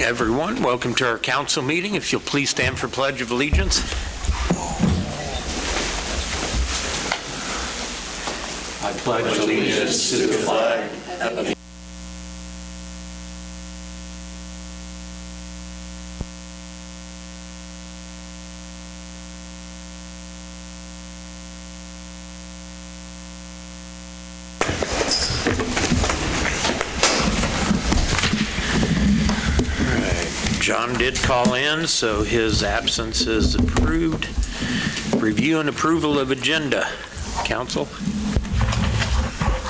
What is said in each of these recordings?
everyone. Welcome to our council meeting. If you'll please stand for Pledge of Allegiance. I pledge allegiance to the flag of the John did call in, so his absence is approved. Review and approval of agenda. Council?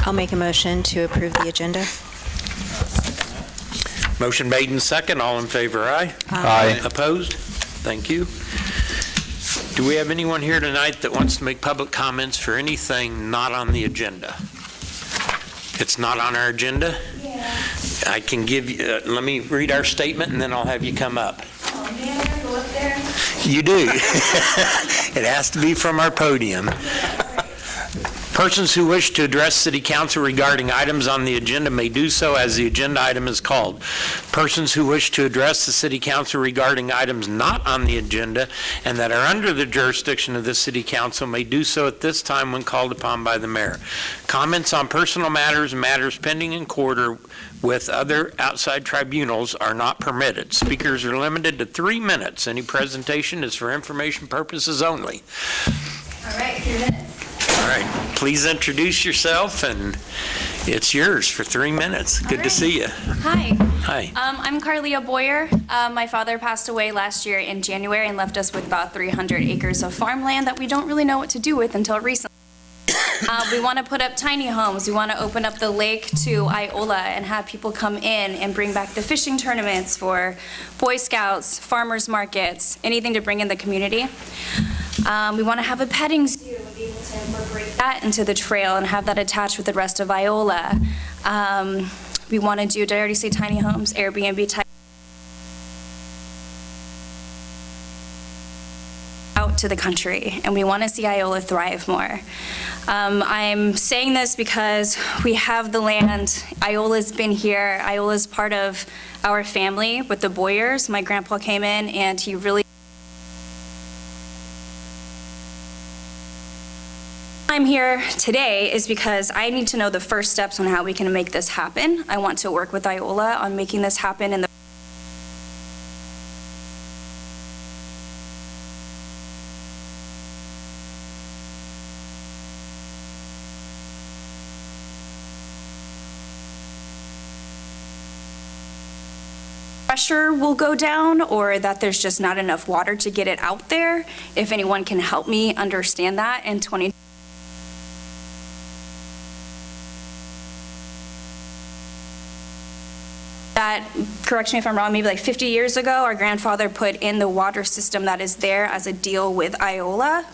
I'll make a motion to approve the agenda. Motion made and second. All in favor, aye? Aye. Opposed? Thank you. Do we have anyone here tonight that wants to make public comments for anything not on the agenda? It's not on our agenda? Yeah. I can give you, let me read our statement and then I'll have you come up. Oh, man, I go up there. You do. It has to be from our podium. Persons who wish to address City Council regarding items on the agenda may do so as the agenda item is called. Persons who wish to address the City Council regarding items not on the agenda and that are under the jurisdiction of the City Council may do so at this time when called upon by the mayor. Comments on personal matters and matters pending in court or with other outside tribunals are not permitted. Speakers are limited to 3 minutes. Any presentation is for information purposes only. All right, 3 minutes. All right, please introduce yourself, and it's yours for 3 minutes. Good to see you. Hi. Hi. I'm Carlia Boyer. My father passed away last year in January and left us with about 300 acres of farmland that we don't really know what to do with until recently. We want to put up tiny homes. We want to open up the lake to Iola and have people come in and bring back the fishing tournaments for Boy Scouts, farmers markets, anything to bring in the community. We want to have a petting zoo and be able to incorporate that into the trail and have that attached with the rest of Iola. We want to do, did I already say tiny homes, Airbnb type out to the country, and we want to see Iola thrive more. I'm saying this because we have the land. Iola's been here. Iola's part of our family with the Boyers. My grandpa came in and he really I'm here today is because I need to know the first steps on how we can make this happen. I want to work with Iola on making this happen in the pressure will go down, or that there's just not enough water to get it out there. If anyone can help me understand that in 20 that, correct me if I'm wrong, maybe like 50 years ago, our grandfather put in the water system that is there as a deal with Iola.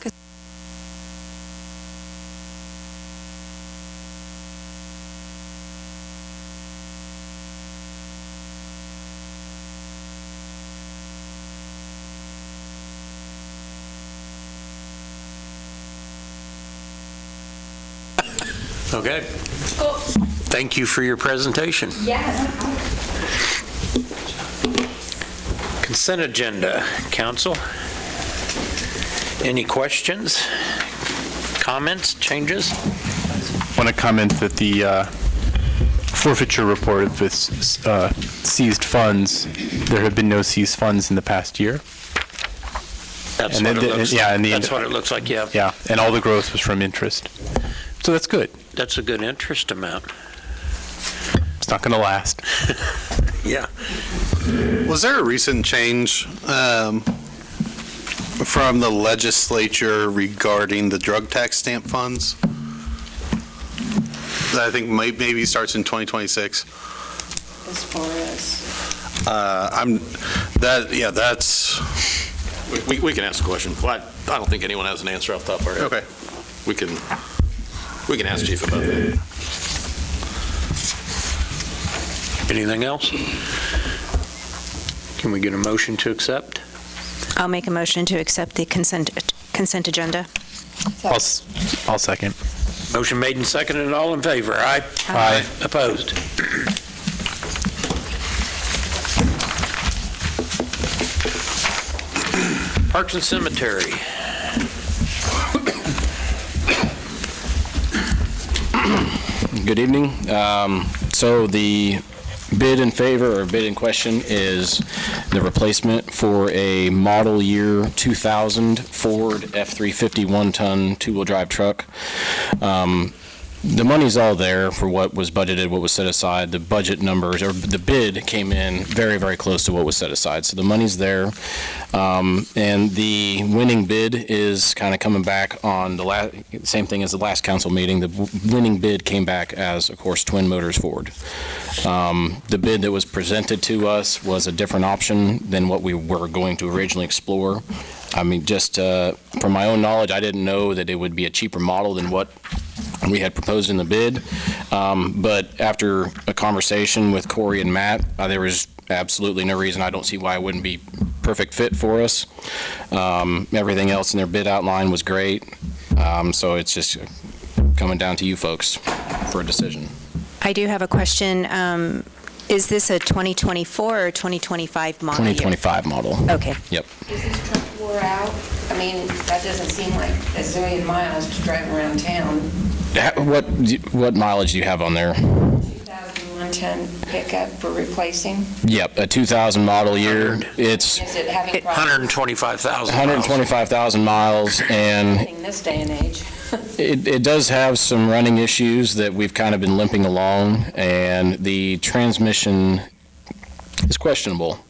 Okay. Oh. Thank you for your presentation. Yeah. Consent agenda, council. Any questions, comments, changes? I want to comment that the forfeiture report of this seized funds, there have been no seized funds in the past year. That's And what then- it looks yeah, like. and the- That's what it looks like, yeah. Yeah, and all the growth was from interest. So that's good. That's a good interest amount. It's not going to last. Yeah. Was there a recent change from the legislature regarding the drug tax stamp funds? That I think maybe starts in 2026. As far as? That's. We can ask a question. Well, I don't think anyone has an answer off the top of our head. Okay. We can ask Chief about that. Anything else? Can we get a motion to accept? I'll make a motion to accept the consent agenda. I'll second. Motion made and seconded. All in favor? Aye. Aye. Opposed? Parks and Cemetery. Good evening. So the bid in favor, or bid in question, is the replacement for a model year 2000 Ford F-350 one-ton two-wheel drive truck. The money's all there for what was budgeted, what was set aside. The budget numbers, or the bid came in very, very close to what was set aside. So the money's there. And the winning bid is kind of coming back on the same thing as the last council meeting. The winning bid came back as, of course, Twin Motors Ford. The bid that was presented to us was a different option than what we were going to originally explore. I mean, just from my own knowledge, I didn't know that it would be a cheaper model than what we had proposed in the bid. But after a conversation with Corey and Matt, there was absolutely no reason. I don't see why it wouldn't be perfect fit for us. Everything else in their bid outline was great. So it's just coming down to you folks for a decision. I do have a question. Is this a 2024 or 2025 model year? 2025 model. Okay. Yep. Is this truck wore out? I mean, that doesn't seem like a zillion miles to drive around town. What mileage do you have on there? 2001 pickup for replacing? Yep, a 2000 model year. It's Is it having problems 125,000. 125,000 miles, and in this day and age? it does have some running issues that we've kind of been limping along, and the transmission is questionable.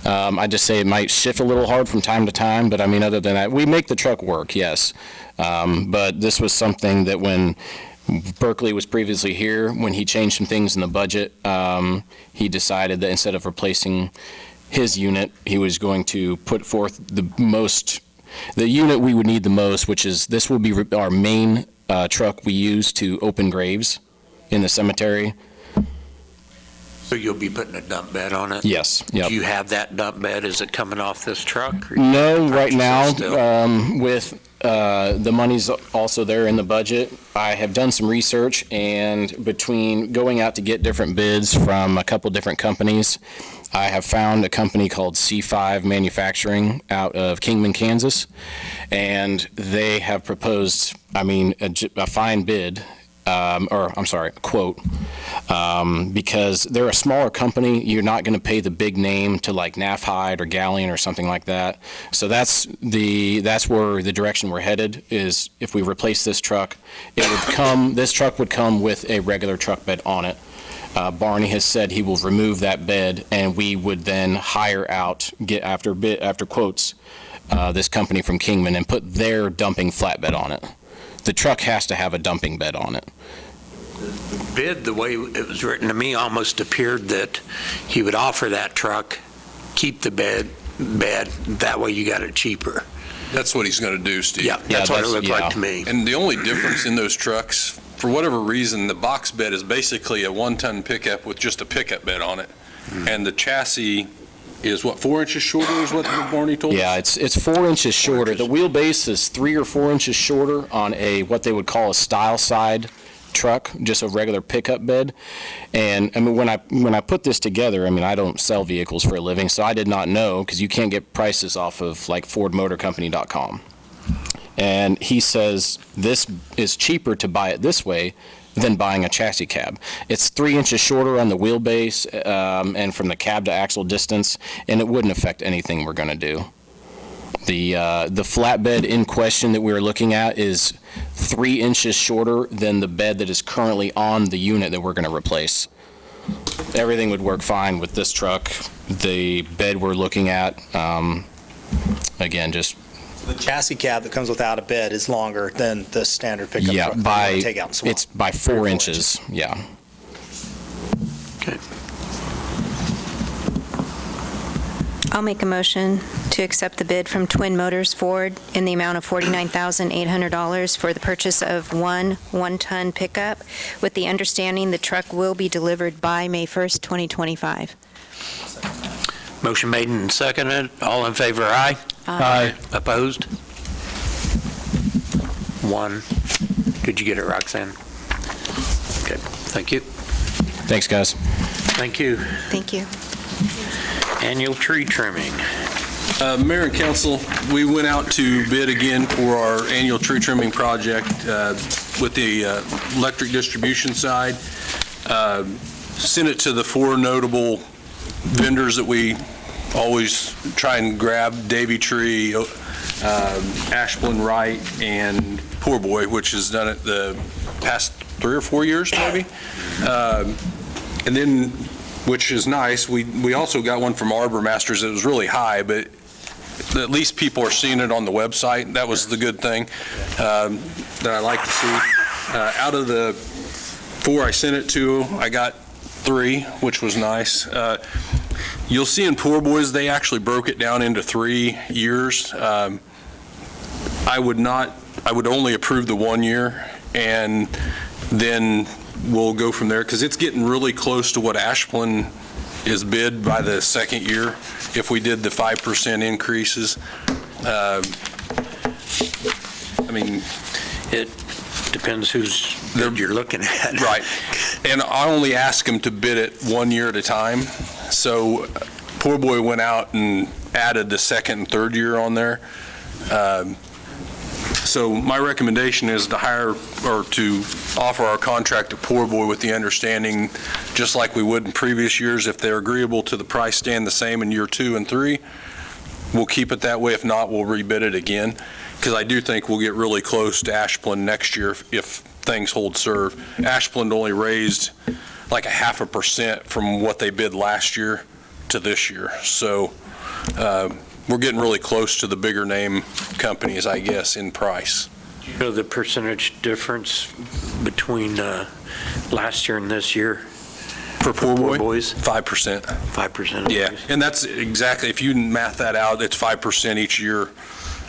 I just say it might shift a little hard from time to time, but I mean, other than that, we make the truck work, yes. But this was something that when Berkeley was previously here, when he changed some things in the budget, he decided that instead of replacing his unit, he was going to put forth the unit we would need the most, which is, this will be our main truck we use to open graves in the cemetery. So you'll be putting a dump bed on it? Yes, yep. Do you have that dump bed? Is it coming off this truck? or No, you right purchase it now, still? with the money's also there in the budget. I have done some research, and between going out to get different bids from a couple different companies, I have found a company called C5 Manufacturing out of Kingman, Kansas, and they have proposed, a fine bid, quote, because they're a smaller company. You're not going to pay the big name to like Nafhide or Galleon or something like that. So that's where the direction we're headed is. If we replace this truck, this truck would come with a regular truck bed on it. Barney has said he will remove that bed, and we would then hire out, get after quotes, this company from Kingman and put their dumping flatbed on it. The truck has to have a dumping bed on it. The bid, the way it was written to me, almost appeared that he would offer that truck, keep the bed, that way you got it cheaper. That's what he's going to do, Steve. Yeah, that's what it looked like to me. And the only difference in those trucks, for whatever reason, the box bed is basically a one-ton pickup with just a pickup bed on it. And the chassis is, 4 inches shorter is what Barney told us? Yeah, it's 4 inches shorter. The wheelbase is 3 or 4 inches shorter on what they would call a style side truck, just a regular pickup bed. And when I put this together, I don't sell vehicles for a living, so I did not know, because you can't get prices off of like FordMotorCompany.com. And he says this is cheaper to buy it this way than buying a chassis cab. It's 3 inches shorter on the wheelbase and from the cab to axle distance, and it wouldn't affect anything we're going to do. The flatbed in question that we were looking at is 3 inches shorter than the bed that is currently on the unit that we're going to replace. Everything would work fine with this truck. The bed we're looking at, again, just The chassis cab that comes without a bed is longer than the standard pickup truck that you would take out and swap. it's by 4 inches. Yeah. Okay. I'll make a motion to accept the bid from Twin Motors Ford in the amount of $49,800 for the purchase of one-ton pickup, with the understanding the truck will be delivered by May 1st, 2025. Motion made and seconded. All in favor, aye? Aye. Opposed? One. Did you get it, Roxanne? Okay, thank you. Thanks, guys. Thank you. Thank you. Annual tree trimming. Mayor and council, we went out to bid again for our annual tree trimming project with the electric distribution side. Sent it to the 4 notable vendors that we always try and grab: Davy Tree, Ashland Wright, and Poor Boy, which has done it the past 3 or 4 years maybe. And then, which is nice, we also got one from Arbor Masters that was really high, but at least people are seeing it on the website. That was the good thing that I like to see. Out of the 4 I sent it to, I got 3, which was nice. You'll see in Poor Boys, they actually broke it down into 3 years. I would only approve the 1 year, and then we'll go from there, because it's getting really close to what Ashland is bid by the 2nd year if we did the 5% increases. I mean, it depends whose bid you're looking at. Right. And I only ask them to bid it 1 year at a time. So Poor Boy went out and added the 2nd and 3rd year on there. So my recommendation is to hire or to offer our contract to Poor Boy with the understanding, just like we would in previous years, if they're agreeable to the price stand the same in year 2 and 3, we'll keep it that way. If not, we'll rebid it again, because I do think we'll get really close to Ashland next year if things hold serve. Ashland only raised like 0.5% from what they bid last year to this year. So we're getting really close to the bigger name companies, I guess, in price. Do you know the percentage difference between last year and this year? For Poor Boys? 5%. 5%? Yeah, and that's exactly, if you math that out, it's 5% each year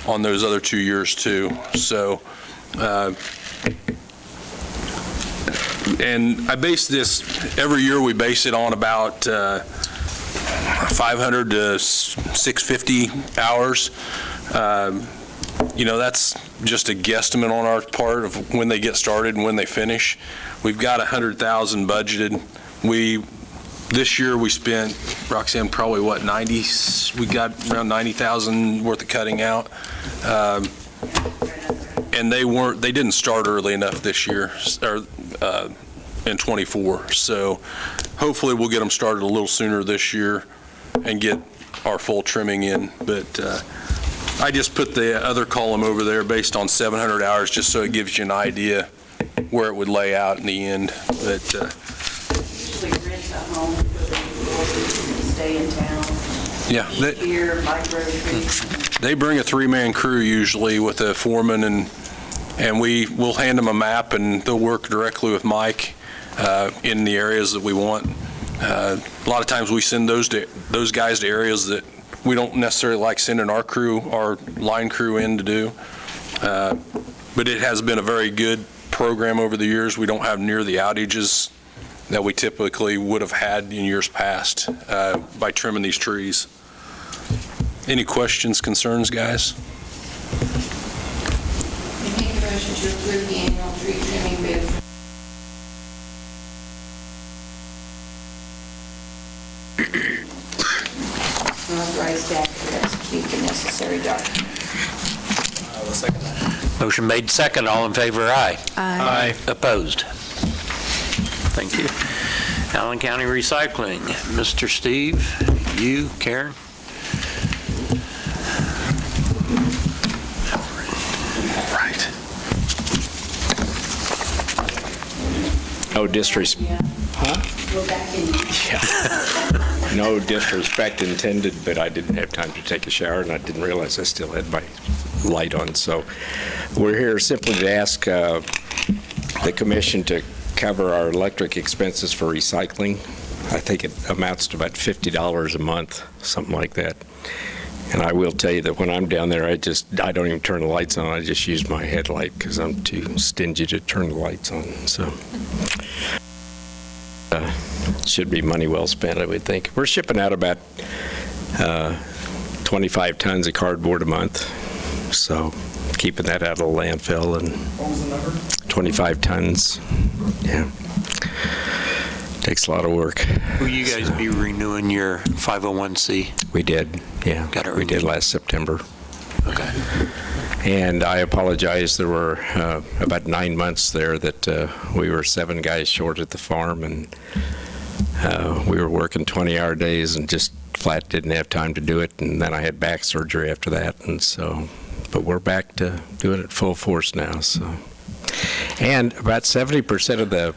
on those other 2 years too. So, and I base this, every year we base it on about 500 to 650 hours. That's just a guesstimate on our part of when they get started and when they finish. We've got 100,000 budgeted. This year we spent, Roxanne, probably what, 90, we got around 90,000 worth of cutting out. And they didn't start early enough this year, or in '24. So hopefully we'll get them started a little sooner this year and get our full trimming in. But I just put the other column over there based on 700 hours, just so it gives you an idea where it would lay out in the end. But Usually rent a home for the stay in town. yeah, Eat beer, buy groceries. they bring a 3-man crew usually with a foreman, and we'll hand them a map, and they'll work directly with Mike in the areas that we want. A lot of times we send those guys to areas that we don't necessarily like sending our line crew in to do. But it has been a very good program over the years. We don't have near the outages that we typically would have had in years past by trimming these trees. Any questions, concerns, guys? Make a motion to approve the annual tree trimming bid. Authorize staff to execute the necessary documents. Motion made second. All in favor, aye. Aye. Opposed? Thank you. Allen County Recycling, Mr. Steve, you, Karen? Right. No disrespect. Huh? Yeah. No disrespect intended, but I didn't have time to take a shower, and I didn't realize I still had my light on. So we're here simply to ask the commission to cover our electric expenses for recycling. I think it amounts to about $50 a month, something like that. And I will tell you that when I'm down there, I don't even turn the lights on. I just use my headlight because I'm too stingy to turn the lights on. So should be money well spent, I would think. We're shipping out about 25 tons of cardboard a month. So keeping that out of the landfill. And what was the number? 25 tons. Yeah. Takes a lot of work. Will you guys be renewing your 501c? We did, yeah. Got it We did last September. Okay. And I apologize, there were about 9 months there that we were 7 guys short at the farm, and we were working 20-hour days and just flat didn't have time to do it, and then I had back surgery after that, and so, but we're back to doing it full force now, so. And about 70% of the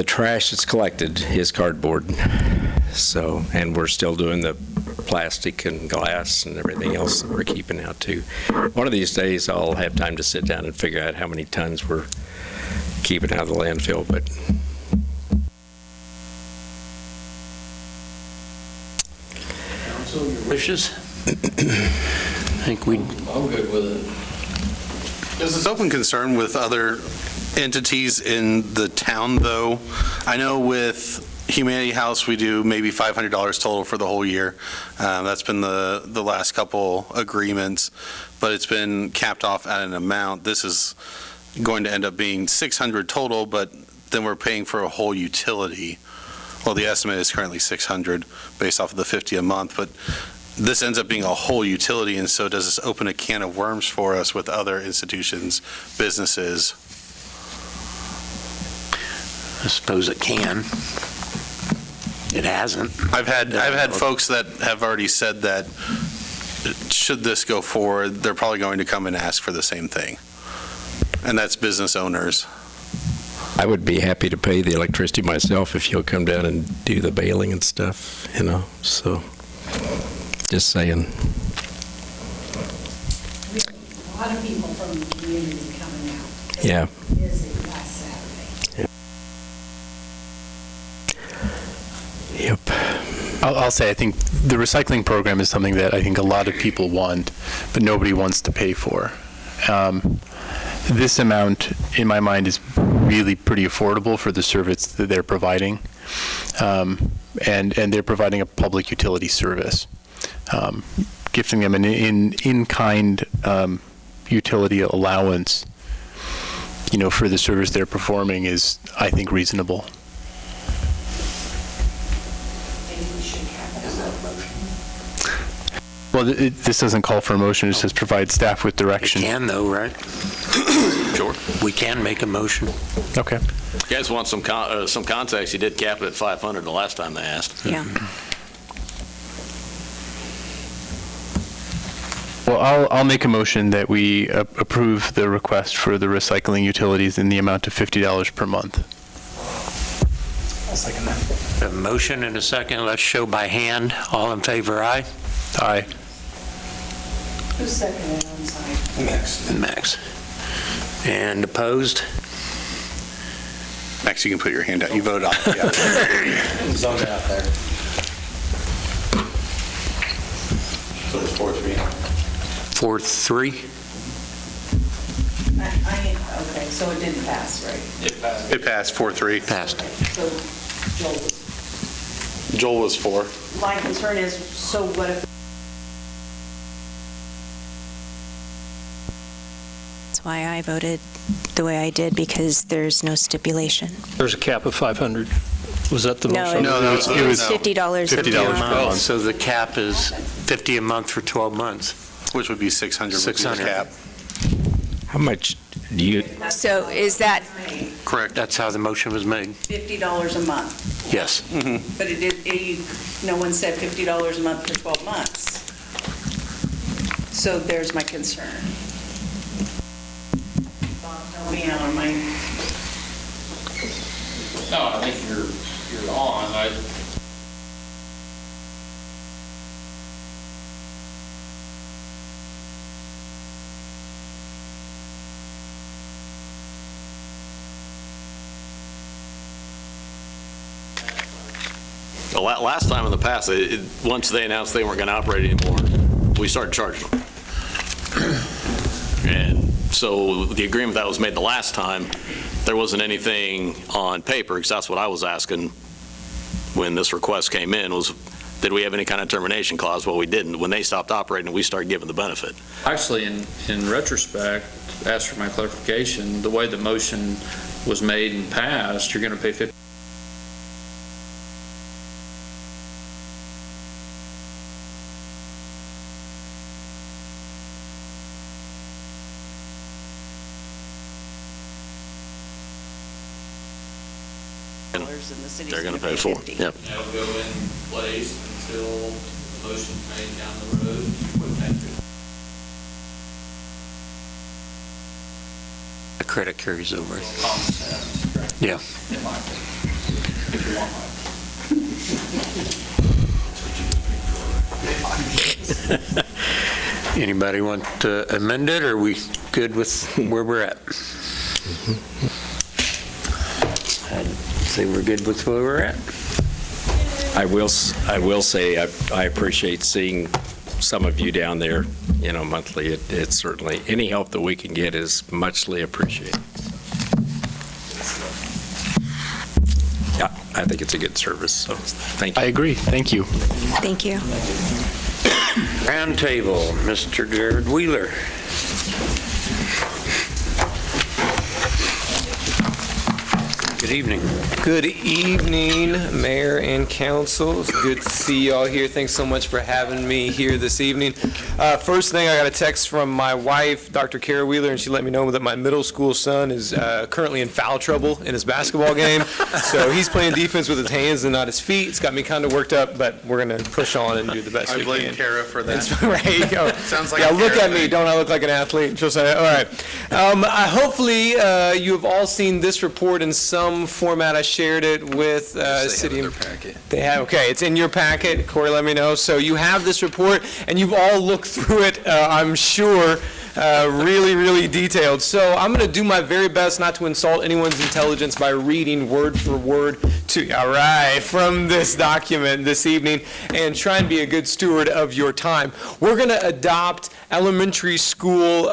trash that's collected is cardboard, so, and we're still doing the plastic and glass and everything else that we're keeping out too. One of these days I'll have time to sit down and figure out how many tons we're keeping out of the landfill, but Council, your wishes? I think I'm good with it. There's this open concern with other entities in the town, though. I know with Humanity House, we do maybe $500 total for the whole year. That's been the last couple agreements, but it's been capped off at an amount. This is going to end up being $600 total, but then we're paying for a whole utility. Well, the estimate is currently $600 based off of the $50 a month, but this ends up being a whole utility, and so does this open a can of worms for us with other institutions, businesses? I suppose it can. It hasn't. I've had folks that have already said that should this go forward, they're probably going to come and ask for the same thing, and that's business owners. I would be happy to pay the electricity myself if you'll come down and do the baling and stuff, you know, so just saying. We have a lot of people from the community coming out. Yeah. Busy last Saturday. Yep. I'll say, I think the recycling program is something that I think a lot of people want, but nobody wants to pay for. This amount, in my mind, is really pretty affordable for the service that they're providing. And they're providing a public utility service. Gifting them an in-kind utility allowance, you know, for the service they're performing is, I think, reasonable. Well, this doesn't call for a motion, it says provide staff with direction. We can though, right? Sure. We can make a motion. Okay. You guys want some context, you did cap it at 500 the last time they asked. Yeah. Well, I'll make a motion that we approve the request for the recycling utilities in the amount of $50 per month. I'll second that. A motion and a second. Let's show by hand. All in favor, aye? Aye. Who's seconded? I'm sorry. Max. And opposed? Max, you can put your hand out. You voted on it. Yeah. Zone it out there. So it's 4-3. 4-3? Okay, so it didn't pass, right? It passed 4-3. Passed. So Joel was 4. my concern is, so what if That's why I voted the way I did, because there's no stipulation. There's a cap of 500. Was that the No, motion? it was $50 a $50 per month. month. So the cap is 50 a month for 12 months. Which would be 600. 600. Cap. How much do you, So is that, Correct. That's how the motion was made. $50 a month? Yes. But no one said $50 a month for 12 months. So there's my concern. Help me out on my... No, I think you're on. The last time in the past, once they announced they weren't going to operate anymore, we started charging them. And so the agreement that was made the last time, there wasn't anything on paper, because that's what I was asking when this request came in, was did we have any kind of termination clause? Well, we didn't. When they stopped operating, we started giving the benefit. Actually, in retrospect, ask for my clarification, the way the motion was made and passed, you're going to pay 50 and the city's They're going going to to pay pay for it. 50. Yep. That'll go in place until the motion's made down the road. Put that through. The credit carries over. Common sense, correct? Yeah. In my opinion, if you want my. Anybody want to amend it, or are we good with where we're at? I'd say we're good with where we're at. I will say, I appreciate seeing some of you down there, monthly. It's certainly, any help that we can get is muchly appreciated. Yeah, I think it's a good service, so thank you. I agree. Thank you. Thank you. Round table, Mr. Jared Wheeler. Good evening. Good evening, Mayor and Council. It's good to see you all here. Thanks so much for having me here this evening. First thing, I got a text from my wife, Dr. Kara Wheeler, and she let me know that my middle school son is currently in foul trouble in his basketball game. So he's playing defense with his hands and not his feet. It's got me kind of worked up, but we're going to push on and do the best we can. I blame Kara for that. Right. Sounds like yeah, a look Kara at me. thing. Don't I look like an athlete? She'll say, all right. Hopefully, you have all seen this report in some format. I shared it with City. They have, okay, it's in your packet. Corey, let me know. So you have this report, and you've all looked through it, I'm sure, really, really detailed. So I'm going to do my very best not to insult anyone's intelligence by reading word for word from this document this evening and try and be a good steward of your time. We're going to adopt elementary school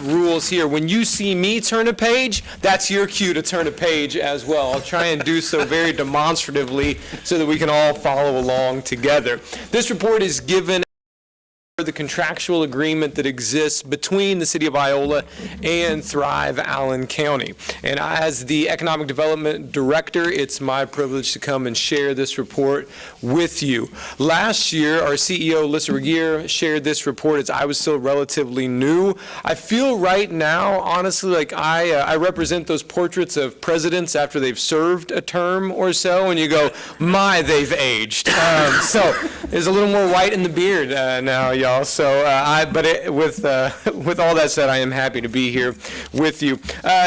rules here. When you see me turn a page, that's your cue to turn a page as well. I'll try and do so very demonstratively so that we can all follow along together. This report is given the contractual agreement that exists between the City of Iola and Thrive Allen County. And as the Economic Development Director, it's my privilege to come and share this report with you. Last year, our CEO, Lissa Regier, shared this report as I was still relatively new. I feel right now, honestly, like I represent those portraits of presidents after they've served a term or so, and you go, my, they've aged. So there's a little more white in the beard now, y'all. So, with all that said, I am happy to be here with you.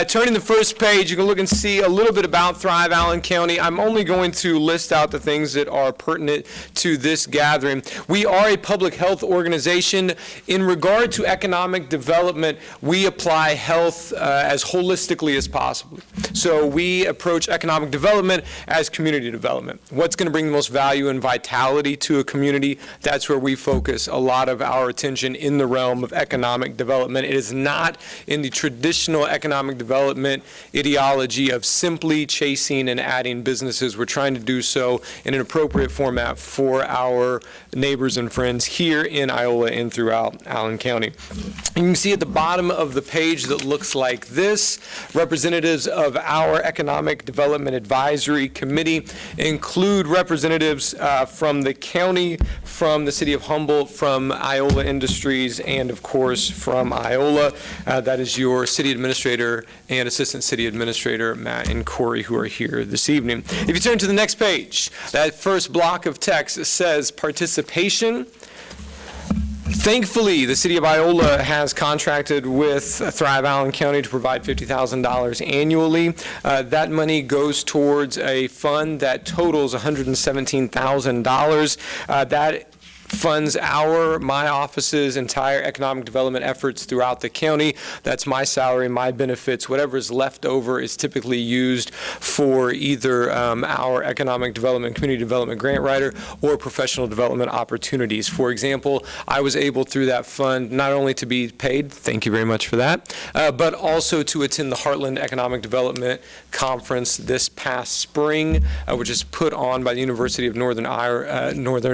Turning the first page, you can look and see a little bit about Thrive Allen County. I'm only going to list out the things that are pertinent to this gathering. We are a public health organization. In regard to economic development, we apply health as holistically as possible. So we approach economic development as community development. What's going to bring the most value and vitality to a community? That's where we focus a lot of our attention in the realm of economic development. It is not in the traditional economic development ideology of simply chasing and adding businesses. We're trying to do so in an appropriate format for our neighbors and friends here in Iola and throughout Allen County. You can see at the bottom of the page that looks like this, representatives of our Economic Development Advisory Committee include representatives from the county, from the city of Humboldt, from Iola Industries, and of course from Iola. That is your city administrator and assistant city administrator, Matt and Corey, who are here this evening. If you turn to the next page, that first block of text says participation. Thankfully, the city of Iola has contracted with Thrive Allen County to provide $50,000 annually. That money goes towards a fund that totals $117,000. That funds my office's entire economic development efforts throughout the county. That's my salary, my benefits. Whatever is left over is typically used for either our economic development, community development grant writer, or professional development opportunities. For example, I was able through that fund not only to be paid, thank you very much for that, but also to attend the Heartland Economic Development Conference this past spring, which is put on by the University of Northern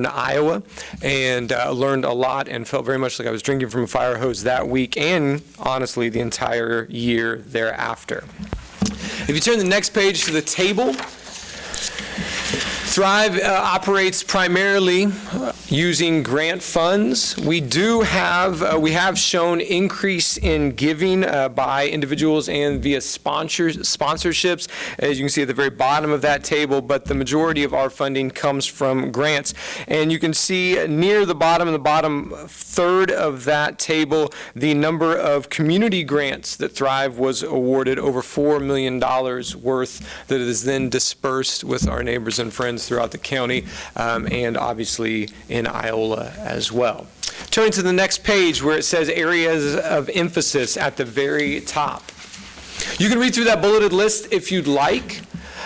Iowa. And learned a lot and felt very much like I was drinking from a fire hose that week and, honestly, the entire year thereafter. If you turn the next page to the table, Thrive operates primarily using grant funds. We have shown increase in giving by individuals and via sponsorships, as you can see at the very bottom of that table, but the majority of our funding comes from grants. And you can see near the bottom third of that table, the number of community grants that Thrive was awarded, over $4 million worth, that is then dispersed with our neighbors and friends throughout the county, and obviously in Iola as well. Turning to the next page where it says areas of emphasis at the very top. You can read through that bulleted list if you'd like.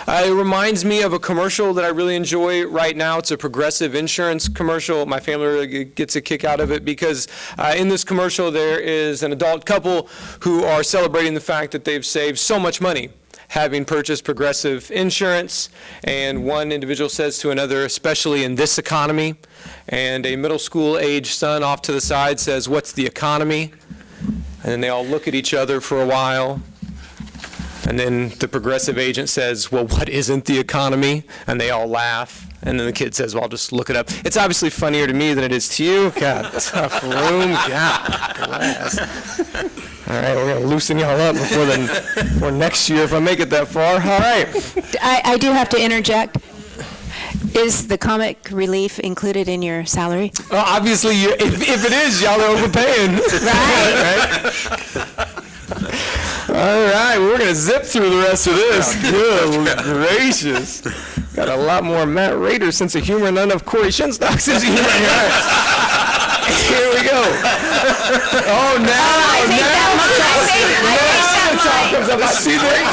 It reminds me of a commercial that I really enjoy right now. It's a Progressive insurance commercial. My family really gets a kick out of it because in this commercial there is an adult couple who are celebrating the fact that they've saved so much money having purchased Progressive insurance, and one individual says to another, especially in this economy, and a middle school age son off to the side says, "What's the economy?" And then they all look at each other for a while, and then the Progressive agent says, "Well, what isn't the economy?" And they all laugh. And then the kid says, "Well, I'll just look it up." It's obviously funnier to me than it is to you. God, tough room. God bless. All right, we're going to loosen y'all up before next year if I make it that far. All right. I do have to interject. Is the comic relief included in your salary? Obviously, if it is, y'all are overpaying. Right? All right, we're going to zip through the rest of this. Good gracious. Got a lot more Matt Rader sense of humor, none of Corey Shinstock sense of humor here. Here we go. Oh, now I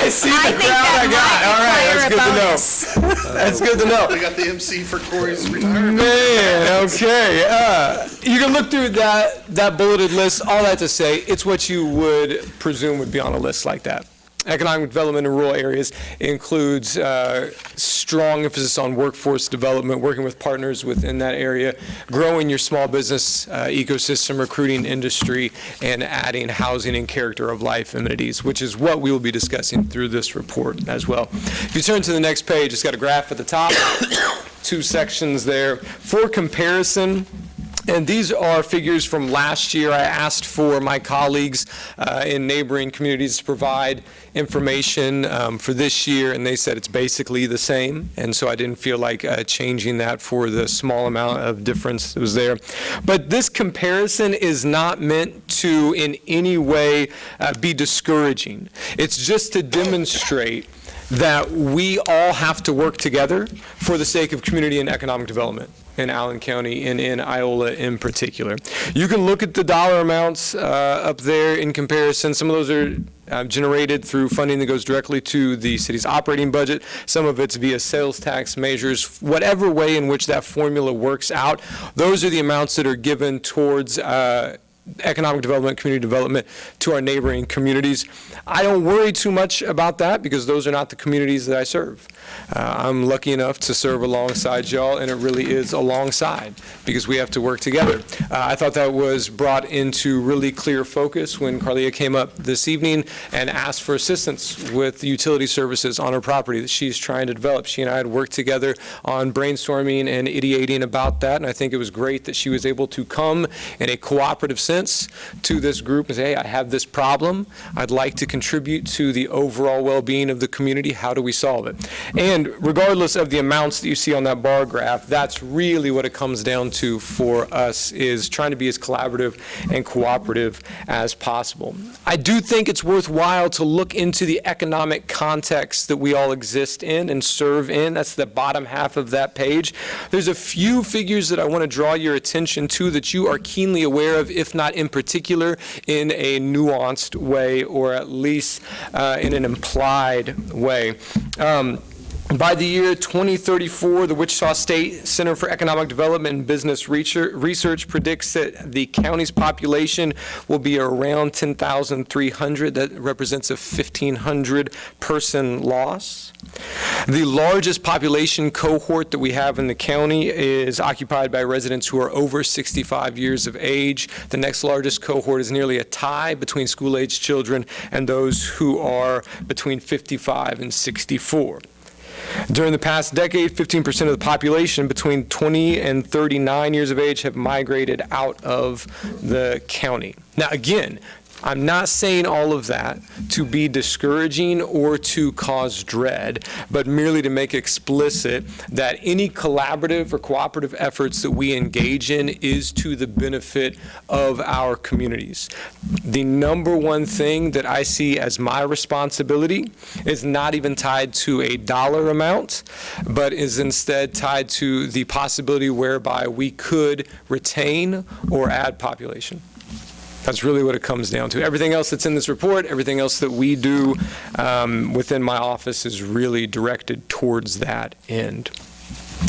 see the crowd I got. All right, that's good to know. That's good to know. They got the MC for Corey's retirement. Man, okay. You can look through that bulleted list. All that to say, it's what you would presume would be on a list like that. Economic development in rural areas includes strong emphasis on workforce development, working with partners within that area, growing your small business ecosystem, recruiting industry, and adding housing and character of life amenities, which is what we will be discussing through this report as well. If you turn to the next page, it's got a graph at the top, 2 sections there. For comparison, and these are figures from last year. I asked for my colleagues in neighboring communities to provide information for this year, and they said it's basically the same, and so I didn't feel like changing that for the small amount of difference that was there. But this comparison is not meant to in any way be discouraging. It's just to demonstrate that we all have to work together for the sake of community and economic development in Allen County and in Iola in particular. You can look at the dollar amounts up there in comparison. Some of those are generated through funding that goes directly to the city's operating budget. Some of it's via sales tax measures. Whatever way in which that formula works out, those are the amounts that are given towards economic development, community development to our neighboring communities. I don't worry too much about that because those are not the communities that I serve. I'm lucky enough to serve alongside y'all, and it really is alongside because we have to work together. I thought that was brought into really clear focus when Carlia came up this evening and asked for assistance with the utility services on her property that she's trying to develop. She and I had worked together on brainstorming and ideating about that, and I think it was great that she was able to come in a cooperative sense to this group and say, hey, I have this problem. I'd like to contribute to the overall well-being of the community. How do we solve it? And regardless of the amounts that you see on that bar graph, that's really what it comes down to for us, is trying to be as collaborative and cooperative as possible. I do think it's worthwhile to look into the economic context that we all exist in and serve in. That's the bottom half of that page. There's a few figures that I want to draw your attention to that you are keenly aware of, if not in particular in a nuanced way, or at least in an implied way. By the year 2034, the Wichita State Center for Economic Development and Business Research predicts that the county's population will be around 10,300. That represents a 1,500 person loss. The largest population cohort that we have in the county is occupied by residents who are over 65 years of age. The next largest cohort is nearly a tie between school-age children and those who are between 55 and 64. During the past decade, 15% of the population between 20 and 39 years of age have migrated out of the county. Now, again, I'm not saying all of that to be discouraging or to cause dread, but merely to make explicit that any collaborative or cooperative efforts that we engage in is to the benefit of our communities. The number one thing that I see as my responsibility is not even tied to a dollar amount, but is instead tied to the possibility whereby we could retain or add population. That's really what it comes down to. Everything else that's in this report, everything else that we do within my office is really directed towards that end.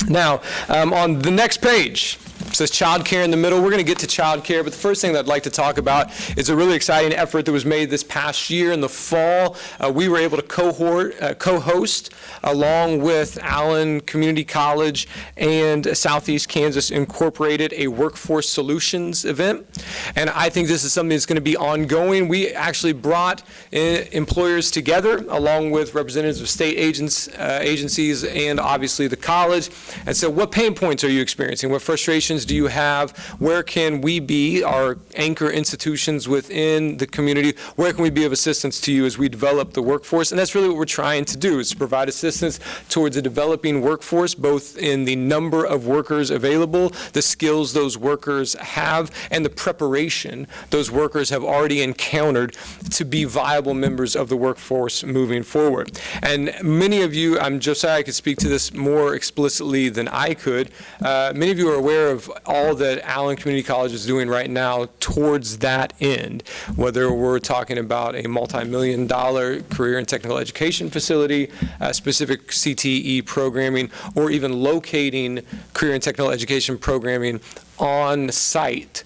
Now, on the next page, it says child care in the middle. We're going to get to child care, but the first thing that I'd like to talk about is a really exciting effort that was made this past year in the fall. We were able to co-host, along with Allen Community College and Southeast Kansas Incorporated, a workforce solutions event. And I think this is something that's going to be ongoing. We actually brought employers together, along with representatives of state agencies and obviously the college, and so what pain points are you experiencing? What frustrations do you have? Where can we be, our anchor institutions within the community, where can we be of assistance to you as we develop the workforce? And that's really what we're trying to do, is to provide assistance towards a developing workforce, both in the number of workers available, the skills those workers have, and the preparation those workers have already encountered to be viable members of the workforce moving forward. And many of you, Josiah could speak to this more explicitly than I could. Many of you are aware of all that Allen Community College is doing right now towards that end, whether we're talking about a multi-million-dollar career and technical education facility, specific CTE programming, or even locating career and technical education programming on site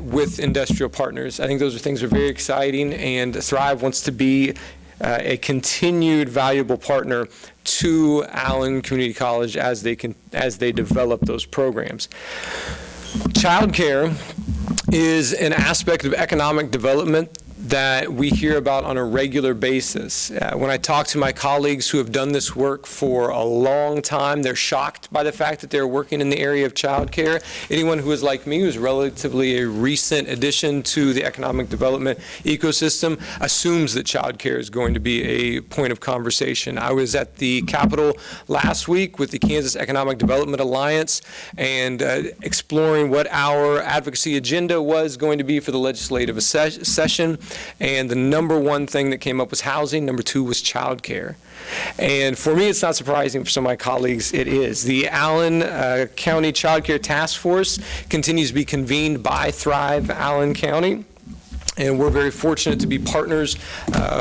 with industrial partners. I think those are things that are very exciting, and Thrive wants to be a continued valuable partner to Allen Community College as they develop those programs. Childcare is an aspect of economic development that we hear about on a regular basis. When I talk to my colleagues who have done this work for a long time, they're shocked by the fact that they're working in the area of childcare. Anyone who is like me, who's relatively a recent addition to the economic development ecosystem, assumes that childcare is going to be a point of conversation. I was at the Capitol last week with the Kansas Economic Development Alliance and exploring what our advocacy agenda was going to be for the legislative session. And the number one thing that came up was housing. Number two was childcare. And for me, it's not surprising. For some of my colleagues, it is. The Allen County Child Care Task Force continues to be convened by Thrive Allen County. And we're very fortunate to be partners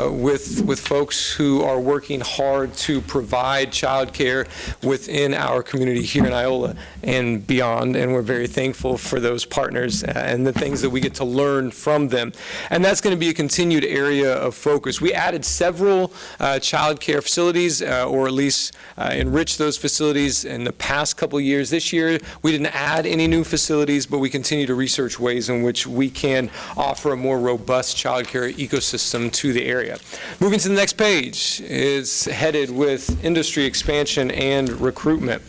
with folks who are working hard to provide child care within our community here in Iola and beyond. And we're very thankful for those partners and the things that we get to learn from them. And that's going to be a continued area of focus. We added several child care facilities, or at least enriched those facilities in the past couple of years. This year, we didn't add any new facilities, but we continue to research ways in which we can offer a more robust child care ecosystem to the area. Moving to the next page is headed with industry expansion and recruitment.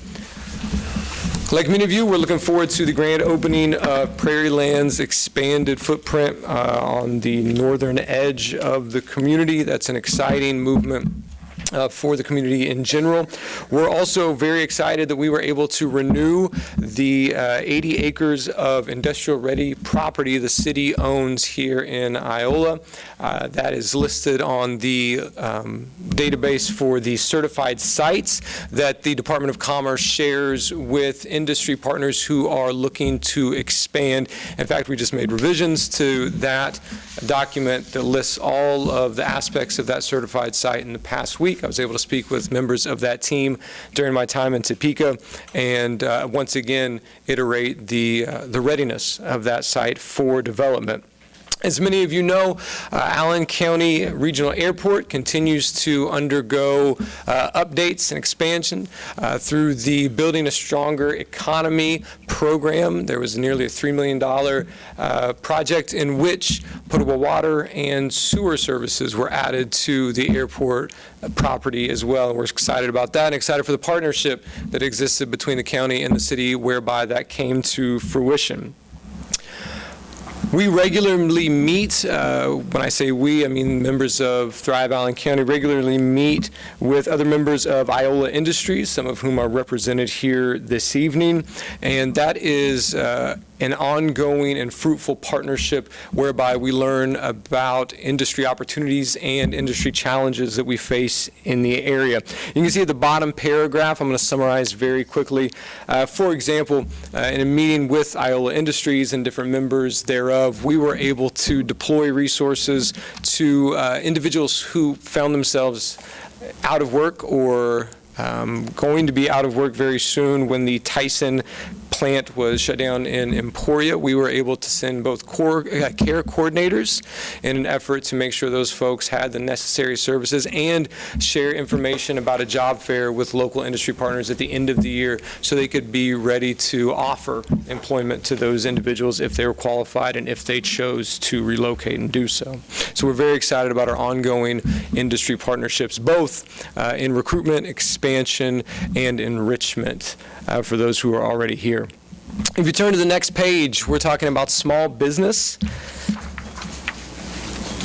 Like many of you, we're looking forward to the grand opening of Prairie Land's expanded footprint on the northern edge of the community. That's an exciting movement for the community in general. We're also very excited that we were able to renew the 80 acres of industrial-ready property the city owns here in Iola. That is listed on the database for the certified sites that the Department of Commerce shares with industry partners who are looking to expand. In fact, we just made revisions to that document that lists all of the aspects of that certified site in the past week. I was able to speak with members of that team during my time in Topeka and once again iterate the readiness of that site for development. As many of you know, Allen County Regional Airport continues to undergo updates and expansion through the Building a Stronger Economy program. There was nearly a $3 million project in which potable water and sewer services were added to the airport property as well. We're excited about that and excited for the partnership that existed between the county and the city whereby that came to fruition. We regularly meet, when I say we, I mean members of Thrive Allen County, regularly meet with other members of Iola Industries, some of whom are represented here this evening, and that is an ongoing and fruitful partnership whereby we learn about industry opportunities and industry challenges that we face in the area. You can see at the bottom paragraph, I'm going to summarize very quickly. For example, in a meeting with Iola Industries and different members thereof, we were able to deploy resources to individuals who found themselves out of work or going to be out of work very soon when the Tyson plant was shut down in Emporia. We were able to send both care coordinators in an effort to make sure those folks had the necessary services and share information about a job fair with local industry partners at the end of the year so they could be ready to offer employment to those individuals if they were qualified and if they chose to relocate and do so. So we're very excited about our ongoing industry partnerships, both in recruitment, expansion, and enrichment for those who are already here. If you turn to the next page, we're talking about small business.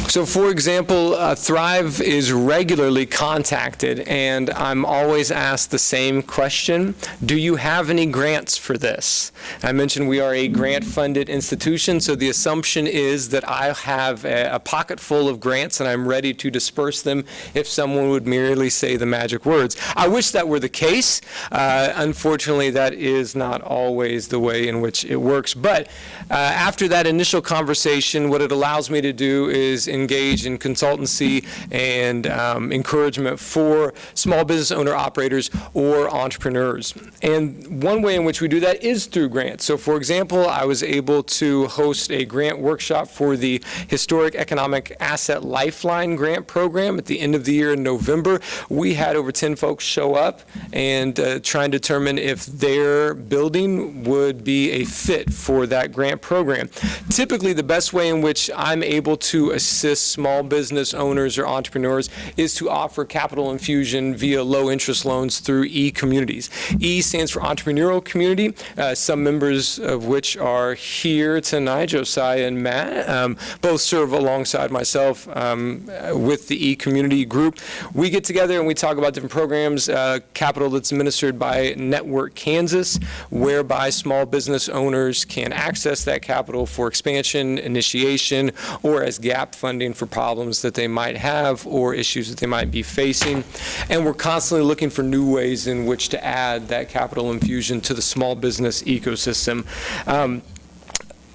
So, for example, Thrive is regularly contacted, and I'm always asked the same question: do you have any grants for this? I mentioned we are a grant-funded institution, so the assumption is that I have a pocket full of grants and I'm ready to disperse them if someone would merely say the magic words. I wish that were the case. Unfortunately, that is not always the way in which it works. But after that initial conversation, what it allows me to do is engage in consultancy and encouragement for small business owner operators or entrepreneurs. And one way in which we do that is through grants. So for example, I was able to host a grant workshop for the Historic Economic Asset Lifeline grant program at the end of the year in November. We had over 10 folks show up and try and determine if their building would be a fit for that grant program. Typically, the best way in which I'm able to assist small business owners or entrepreneurs is to offer capital infusion via low interest loans through E-communities. E stands for Entrepreneurial Community, some members of which are here tonight. Josiah and Matt both serve alongside myself with the E-community group. We get together and we talk about different programs, capital that's administered by Network Kansas, whereby small business owners can access that capital for expansion, initiation, or as gap funding for problems that they might have or issues that they might be facing. And we're constantly looking for new ways in which to add that capital infusion to the small business ecosystem.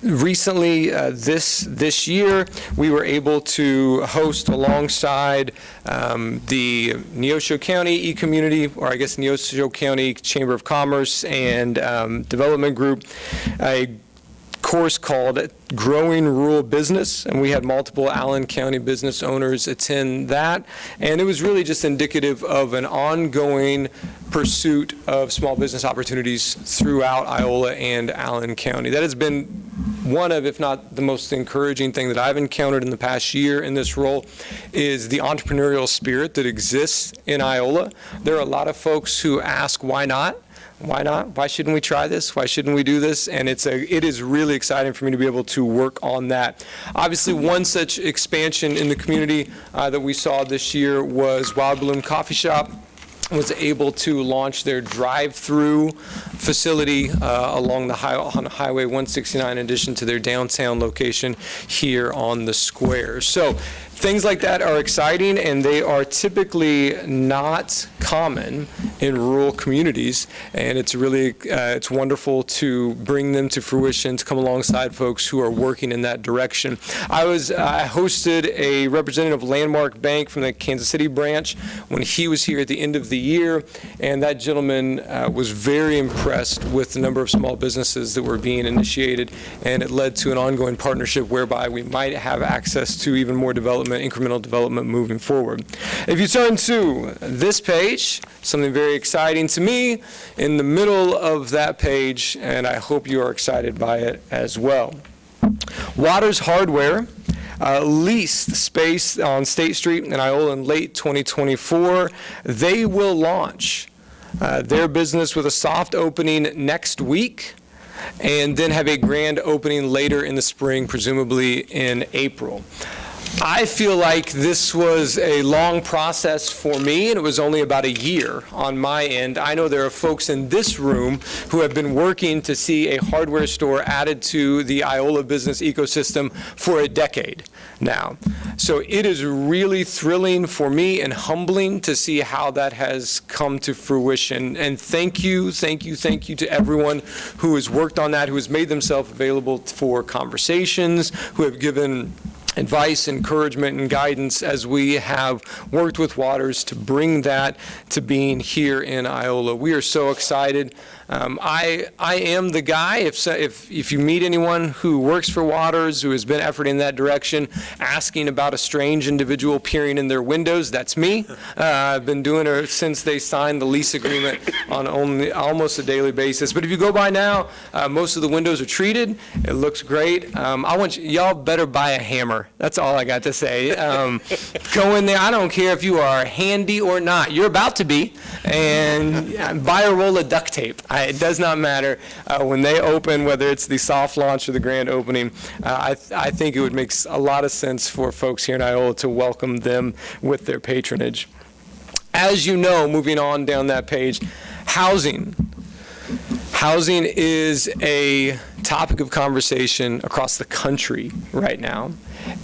Recently, this year, we were able to host alongside the Neosho County E-Community, or I guess Neosho County Chamber of Commerce and Development Group, a course called Growing Rural Business, and we had multiple Allen County business owners attend that, and it was really just indicative of an ongoing pursuit of small business opportunities throughout Iola and Allen County. That has been one of, if not the most encouraging thing that I've encountered in the past year in this role, is the entrepreneurial spirit that exists in Iola. There are a lot of folks who ask, why not? Why not? Why shouldn't we try this? Why shouldn't we do this? And it is really exciting for me to be able to work on that. Obviously, one such expansion in the community that we saw this year was Wild Bloom Coffee Shop was able to launch their drive-through facility along the on Highway 169 in addition to their downtown location here on the square. So things like that are exciting, and they are typically not common in rural communities, and it's really it's wonderful to bring them to fruition, to come alongside folks who are working in that direction. I hosted a representative of Landmark Bank from the Kansas City branch when he was here at the end of the year, and that gentleman was very impressed with the number of small businesses that were being initiated, and it led to an ongoing partnership whereby we might have access to even more development, incremental development moving forward. If you turn to this page, something very exciting to me in the middle of that page, and I hope you are excited by it as well. Waters Hardware leased space on State Street in Iola in late 2024. They will launch their business with a soft opening next week, and then have a grand opening later in the spring, presumably in April. I feel like this was a long process for me, and it was only about a year on my end. I know there are folks in this room who have been working to see a hardware store added to the Iola business ecosystem for a decade now. So it is really thrilling for me and humbling to see how that has come to fruition. And thank you to everyone who has worked on that, who has made themselves available for conversations, who have given advice, encouragement, and guidance as we have worked with Waters to bring that to being here in Iola. We are so excited. I am the guy, if you meet anyone who works for Waters, who has been efforting in that direction, asking about a strange individual peering in their windows, that's me. I've been doing it since they signed the lease agreement on almost a daily basis. But if you go by now, most of the windows are treated. It looks great. I want y'all better buy a hammer. That's all I got to say. Go in there. I don't care if you are handy or not. You're about to be. And buy a roll of duct tape. It does not matter. When they open, whether it's the soft launch or the grand opening, I think it would make a lot of sense for folks here in Iola to welcome them with their patronage. As you know, moving on down that page, housing. Housing is a topic of conversation across the country right now,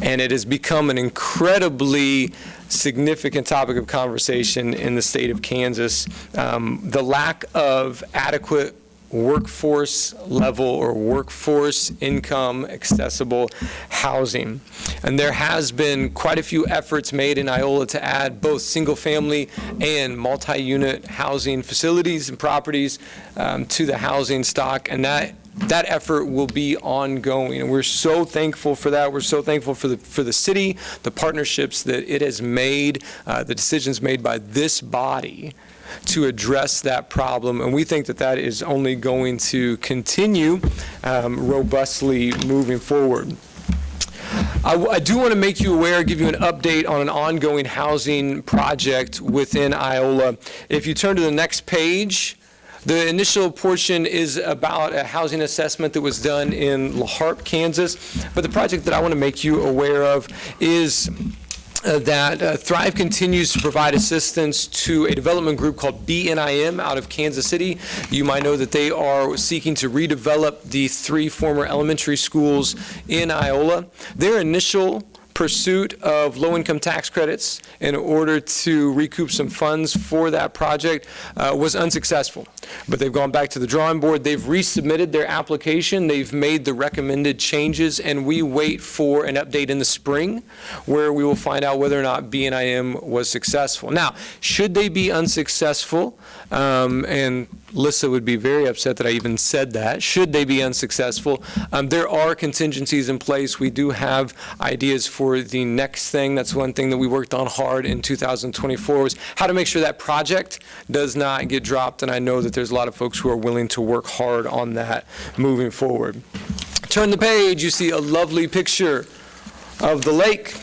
and it has become an incredibly significant topic of conversation in the state of Kansas. The lack of adequate workforce level or workforce income accessible housing. And there has been quite a few efforts made in Iola to add both single family and multi-unit housing facilities and properties to the housing stock, and that effort will be ongoing, and we're so thankful for that. We're so thankful for the city, the partnerships that it has made, the decisions made by this body to address that problem, and we think that that is only going to continue robustly moving forward. I do want to make you aware, give you an update on an ongoing housing project within Iola. If you turn to the next page, the initial portion is about a housing assessment that was done in La Harpe, Kansas, but the project that I want to make you aware of is that Thrive continues to provide assistance to a development group called BNIM out of Kansas City. You might know that they are seeking to redevelop the 3 former elementary schools in Iola. Their initial pursuit of low-income tax credits in order to recoup some funds for that project was unsuccessful. But they've gone back to the drawing board. They've resubmitted their application. They've made the recommended changes, and we wait for an update in the spring where we will find out whether or not BNIM was successful. Now, should they be unsuccessful, and Lissa would be very upset that I even said that. Should they be unsuccessful, there are contingencies in place. We do have ideas for the next thing. That's one thing that we worked on hard in 2024 was how to make sure that project does not get dropped, and I know that there's a lot of folks who are willing to work hard on that moving forward. Turn the page, you see a lovely picture of the lake.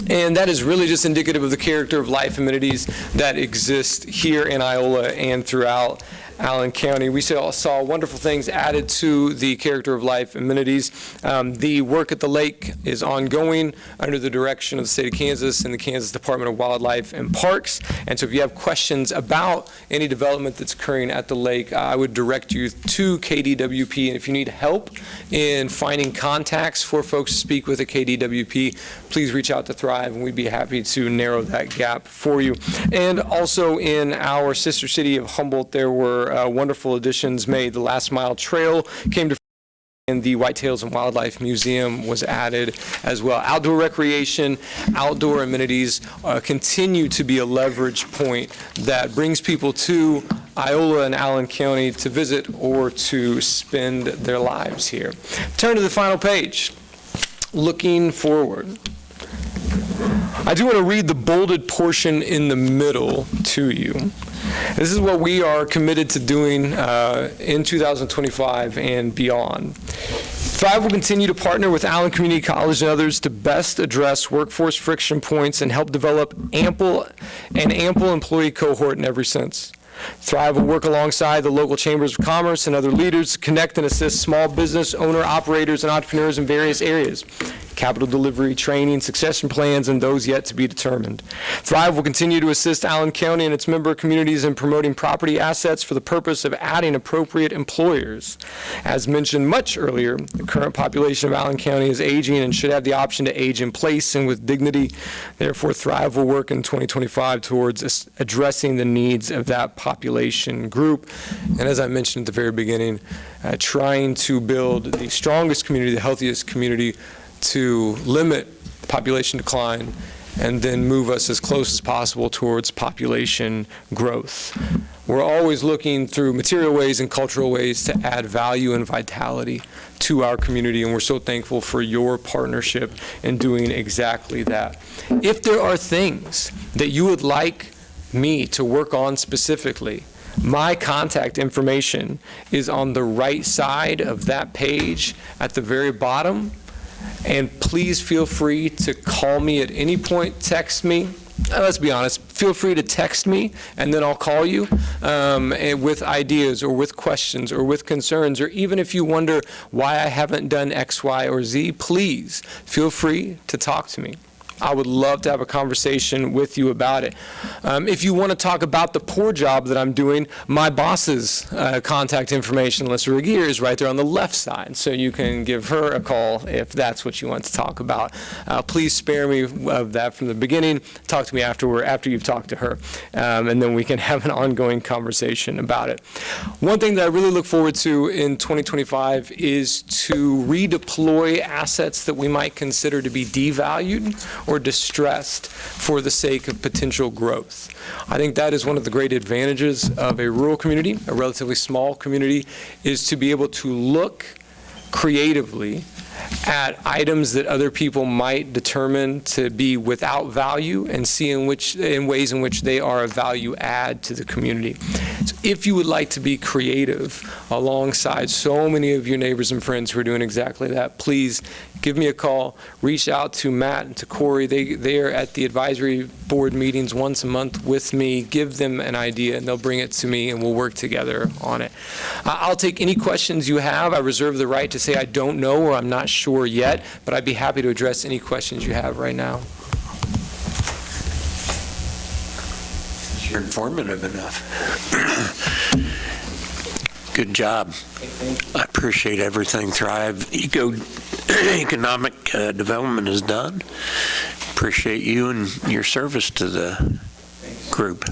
And that is really just indicative of the character of life amenities that exist here in Iola and throughout Allen County. We saw wonderful things added to the character of life amenities. The work at the lake is ongoing under the direction of the state of Kansas and the Kansas Department of Wildlife and Parks. And so if you have questions about any development that's occurring at the lake, I would direct you to KDWP. And if you need help in finding contacts for folks to speak with at KDWP, please reach out to Thrive, and we'd be happy to narrow that gap for you. And also in our sister city of Humboldt, there were wonderful additions made. The Last Mile Trail came to, and the Whitetails and Wildlife Museum was added as well. Outdoor recreation, outdoor amenities continue to be a leverage point that brings people to Iola and Allen County to visit or to spend their lives here. Turn to the final page. Looking forward. I do want to read the bolded portion in the middle to you. This is what we are committed to doing in 2025 and beyond. Thrive will continue to partner with Allen Community College and others to best address workforce friction points and help develop an ample employee cohort in every sense. Thrive will work alongside the local chambers of commerce and other leaders to connect and assist small business owner operators and entrepreneurs in various areas. Capital delivery, training, succession plans, and those yet to be determined. Thrive will continue to assist Allen County and its member communities in promoting property assets for the purpose of adding appropriate employers. As mentioned much earlier, the current population of Allen County is aging and should have the option to age in place and with dignity. Therefore, Thrive will work in 2025 towards addressing the needs of that population group. And as I mentioned at the very beginning, trying to build the strongest community, the healthiest community, to limit population decline and then move us as close as possible towards population growth. We're always looking through material ways and cultural ways to add value and vitality to our community, and we're so thankful for your partnership in doing exactly that. If there are things that you would like me to work on specifically, my contact information is on the right side of that page at the very bottom. And please feel free to call me at any point, text me. Let's be honest, feel free to text me and then I'll call you with ideas or with questions or with concerns, or even if you wonder why I haven't done X, Y, or Z, please feel free to talk to me. I would love to have a conversation with you about it. If you want to talk about the poor job that I'm doing, my boss's contact information, Alyssa Regier, is right there on the left side, so you can give her a call if that's what you want to talk about. Please spare me of that from the beginning. Talk to me after you've talked to her, and then we can have an ongoing conversation about it. One thing that I really look forward to in 2025 is to redeploy assets that we might consider to be devalued or distressed for the sake of potential growth. I think that is one of the great advantages of a rural community, a relatively small community, is to be able to look creatively at items that other people might determine to be without value and see in ways in which they are a value add to the community. So if you would like to be creative alongside so many of your neighbors and friends who are doing exactly that, please give me a call, reach out to Matt and to Corey. They are at the advisory board meetings once a month with me. Give them an idea and they'll bring it to me and we'll work together on it. I'll take any questions you have. I reserve the right to say I don't know or I'm not sure yet, but I'd be happy to address any questions you have right now. You're informative enough. Good job. I appreciate everything Thrive Economic Development has done. Appreciate you and your service to the group.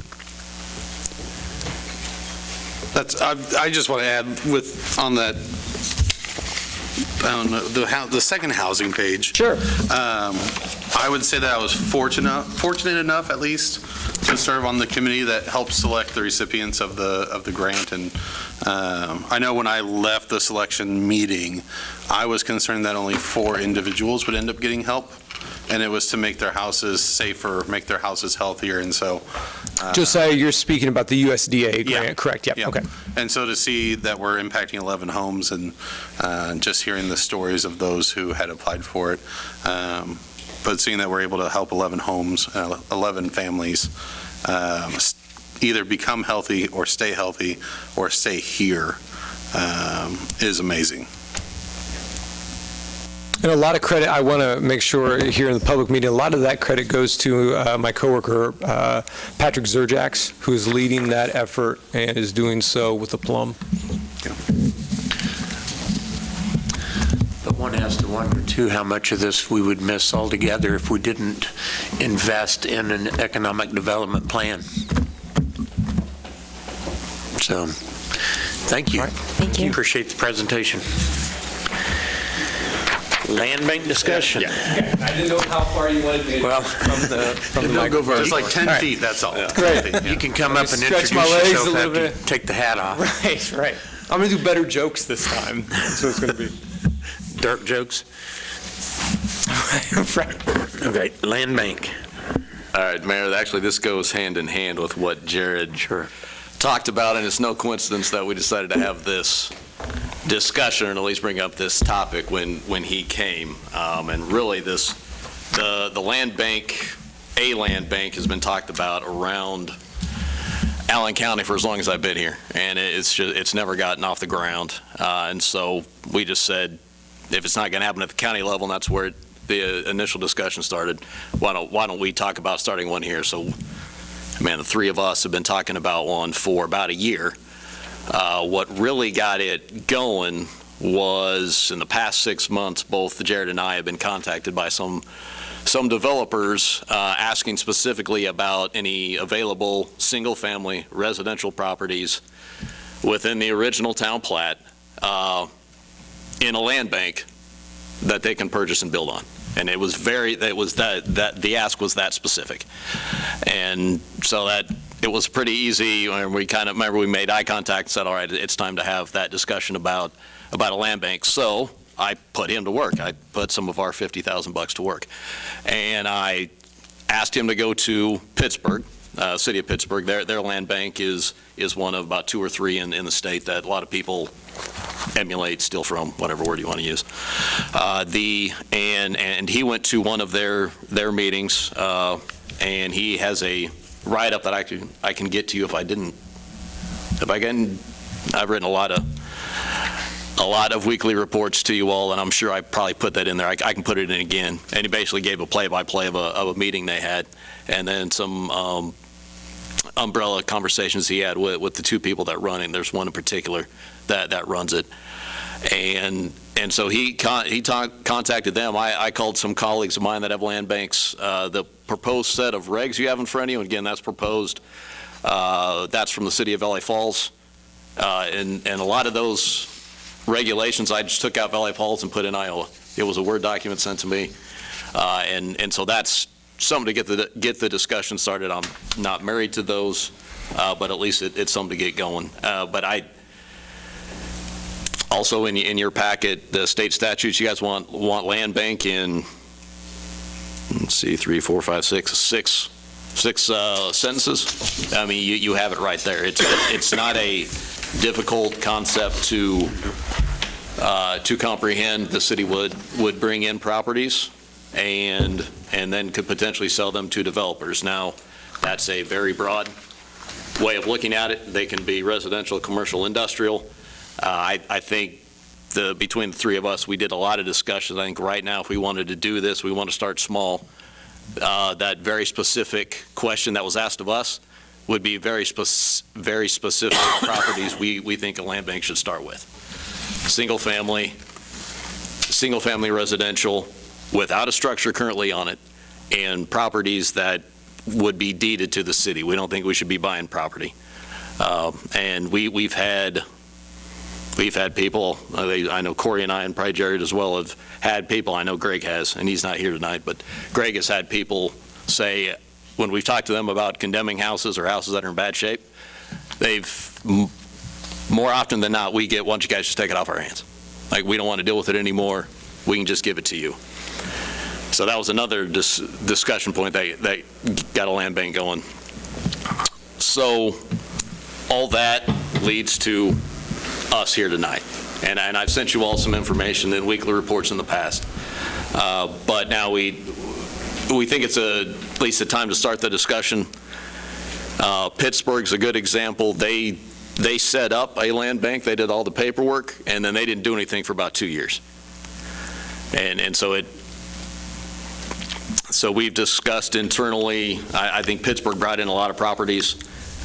I just want to add on that. I don't know, the second housing page. Sure. I would say that I was fortunate enough, at least, to serve on the committee that helped select the recipients of the grant. And I know when I left the selection meeting, I was concerned that only 4 individuals would end up getting help, and it was to make their houses safer, make their houses healthier, and so. Josiah, you're speaking about the USDA grant, correct? Yep. Yeah. Okay. And so to see that we're impacting 11 homes and just hearing the stories of those who had applied for it, but seeing that we're able to help 11 homes, 11 families either become healthy or stay here is amazing. And a lot of credit, I want to make sure here in the public meeting, a lot of that credit goes to my coworker, Patrick Zerjax, who is leading that effort and is doing so with aplomb. But one has to wonder, too, how much of this we would miss altogether if we didn't invest in an economic development plan. So, thank you. Thank you. Appreciate the presentation. Land bank discussion. Okay, I didn't know how far you wanted me Well, from the microphone. Just like 10 feet, that's all. Great. You can come up and Stretch introduce my legs yourself a little after you bit. take the hat off. Right. I'm going to do better jokes this time. That's what it's going to be. Dirt jokes. Okay, land bank. All right, Mayor, actually, this goes hand in hand with what Jared talked about, and it's no coincidence that we decided to have this discussion, or at least bring up this topic when he came. And really, the land bank, a land bank, has been talked about around Allen County for as long as I've been here, and it's never gotten off the ground. And so we just said, if it's not going to happen at the county level, and that's where the initial discussion started, why don't we talk about starting one here? So, man, the three of us have been talking about one for about a year. What really got it going was in the past 6 months, both Jared and I have been contacted by some developers asking specifically about any available single-family residential properties within the original town plat in a land bank that they can purchase and build on. And the ask was that specific. And so that it was pretty easy, and we kind of, remember, we made eye contact and said, all right, it's time to have that discussion about a land bank. So I put him to work. I put some of our $50,000 to work. And I asked him to go to Pittsburgh, city of Pittsburgh. Their land bank is one of about 2 or 3 in the state that a lot of people emulate, steal from, whatever word you want to use. And he went to one of their meetings, and he has a write-up that I can get to you if I can. I've written a lot of weekly reports to you all, and I'm sure I probably put that in there. I can put it in again. And he basically gave a play-by-play of a meeting they had, and then some umbrella conversations he had with the 2 people that run it. There's one in particular that runs it. And so he contacted them. I called some colleagues of mine that have land banks. The proposed set of regs you have in front of you, again, that's proposed. That's from the city of LA Falls. And a lot of those regulations, I just took out Valley Falls and put in Iola. It was a Word document sent to me. And so that's something to get the discussion started. I'm not married to those, but at least it's something to get going. But also in your packet, the state statutes, you guys want land bank in, let's see, 3, 4, 5, 6 sentences. I mean, you have it right there. It's not a difficult concept to comprehend. The city would bring in properties and then could potentially sell them to developers. Now, that's a very broad way of looking at it. They can be residential, commercial, industrial. I think between the 3 of us, we did a lot of discussions. I think right now, if we wanted to do this, we want to start small. That very specific question that was asked of us would be very specific properties we think a land bank should start with. Single family residential without a structure currently on it, and properties that would be deeded to the city. We don't think we should be buying property. And we've had people, I know Corey and I, and probably Jared as well, have had people, I know Greg has, and he's not here tonight, but Greg has had people say, when we've talked to them about condemning houses or houses that are in bad shape, more often than not, we get, why don't you guys just take it off our hands? Like, we don't want to deal with it anymore. We can just give it to you. So that was another discussion point that got a land bank going. So all that leads to us here tonight. And I've sent you all some information in weekly reports in the past. But now we think it's at least a time to start the discussion. Pittsburgh's a good example. They set up a land bank, they did all the paperwork, and then they didn't do anything for about 2 years. And so we've discussed internally, I think Pittsburgh brought in a lot of properties,